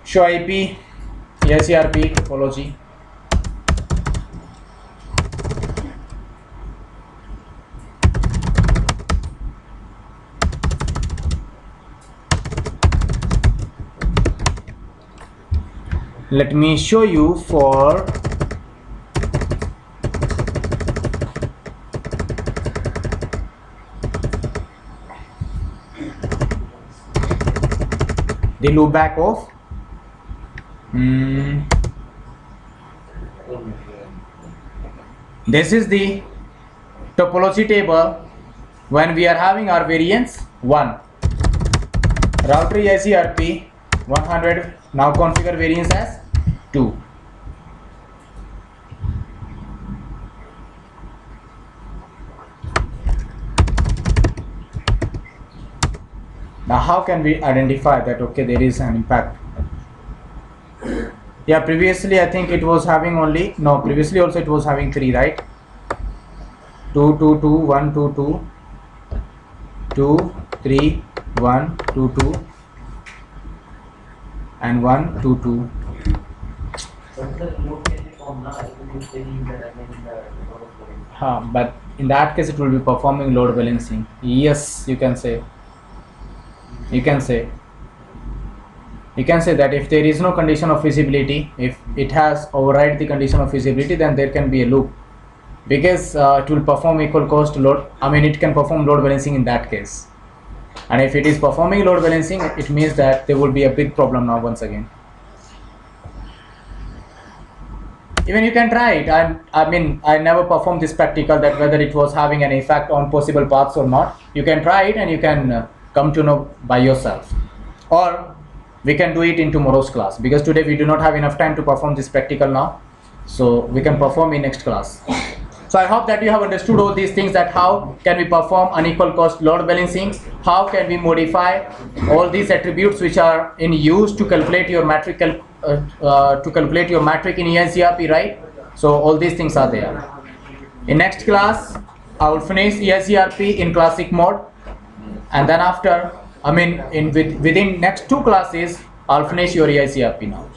Show IP Eigrppart topology. Let me show you for the loopback of this is the topology table when we are having our variance 1. Router Eigrppart 100, now configure variance as 2. Now how can we identify that okay there is an impact? Yeah, previously I think it was having only, no, previously also it was having 3, right? 2 2 2 1 2 2 2 3 1 2 2 and 1 2 2. But the load can be formed now, I think it's saying that again in the But in that case it will be performing load balancing. Yes, you can say that if there is no condition of feasibility, if it has override the condition of feasibility, then there can be a loop, because it will perform equal cost load, I mean it can perform load balancing in that case. And if it is performing load balancing, it means that there will be a big problem now once again. Even you can try it. I mean I never performed this practical, that whether it was having an effect on possible paths or not. You can try it and you can come to know by yourself, or we can do it in tomorrow's class, because today we do not have enough time to perform this practical now, so we can perform in next class. So I hope that you have understood all these things, that how can we perform unequal cost load balancing, how can we modify all these attributes which are in use to calculate your metric in Eigrppart, right? So all these things are there. In next class I will finish Eigrppart in classic mode, and then after, I mean within next 2 classes I'll finish your Eigrppart now.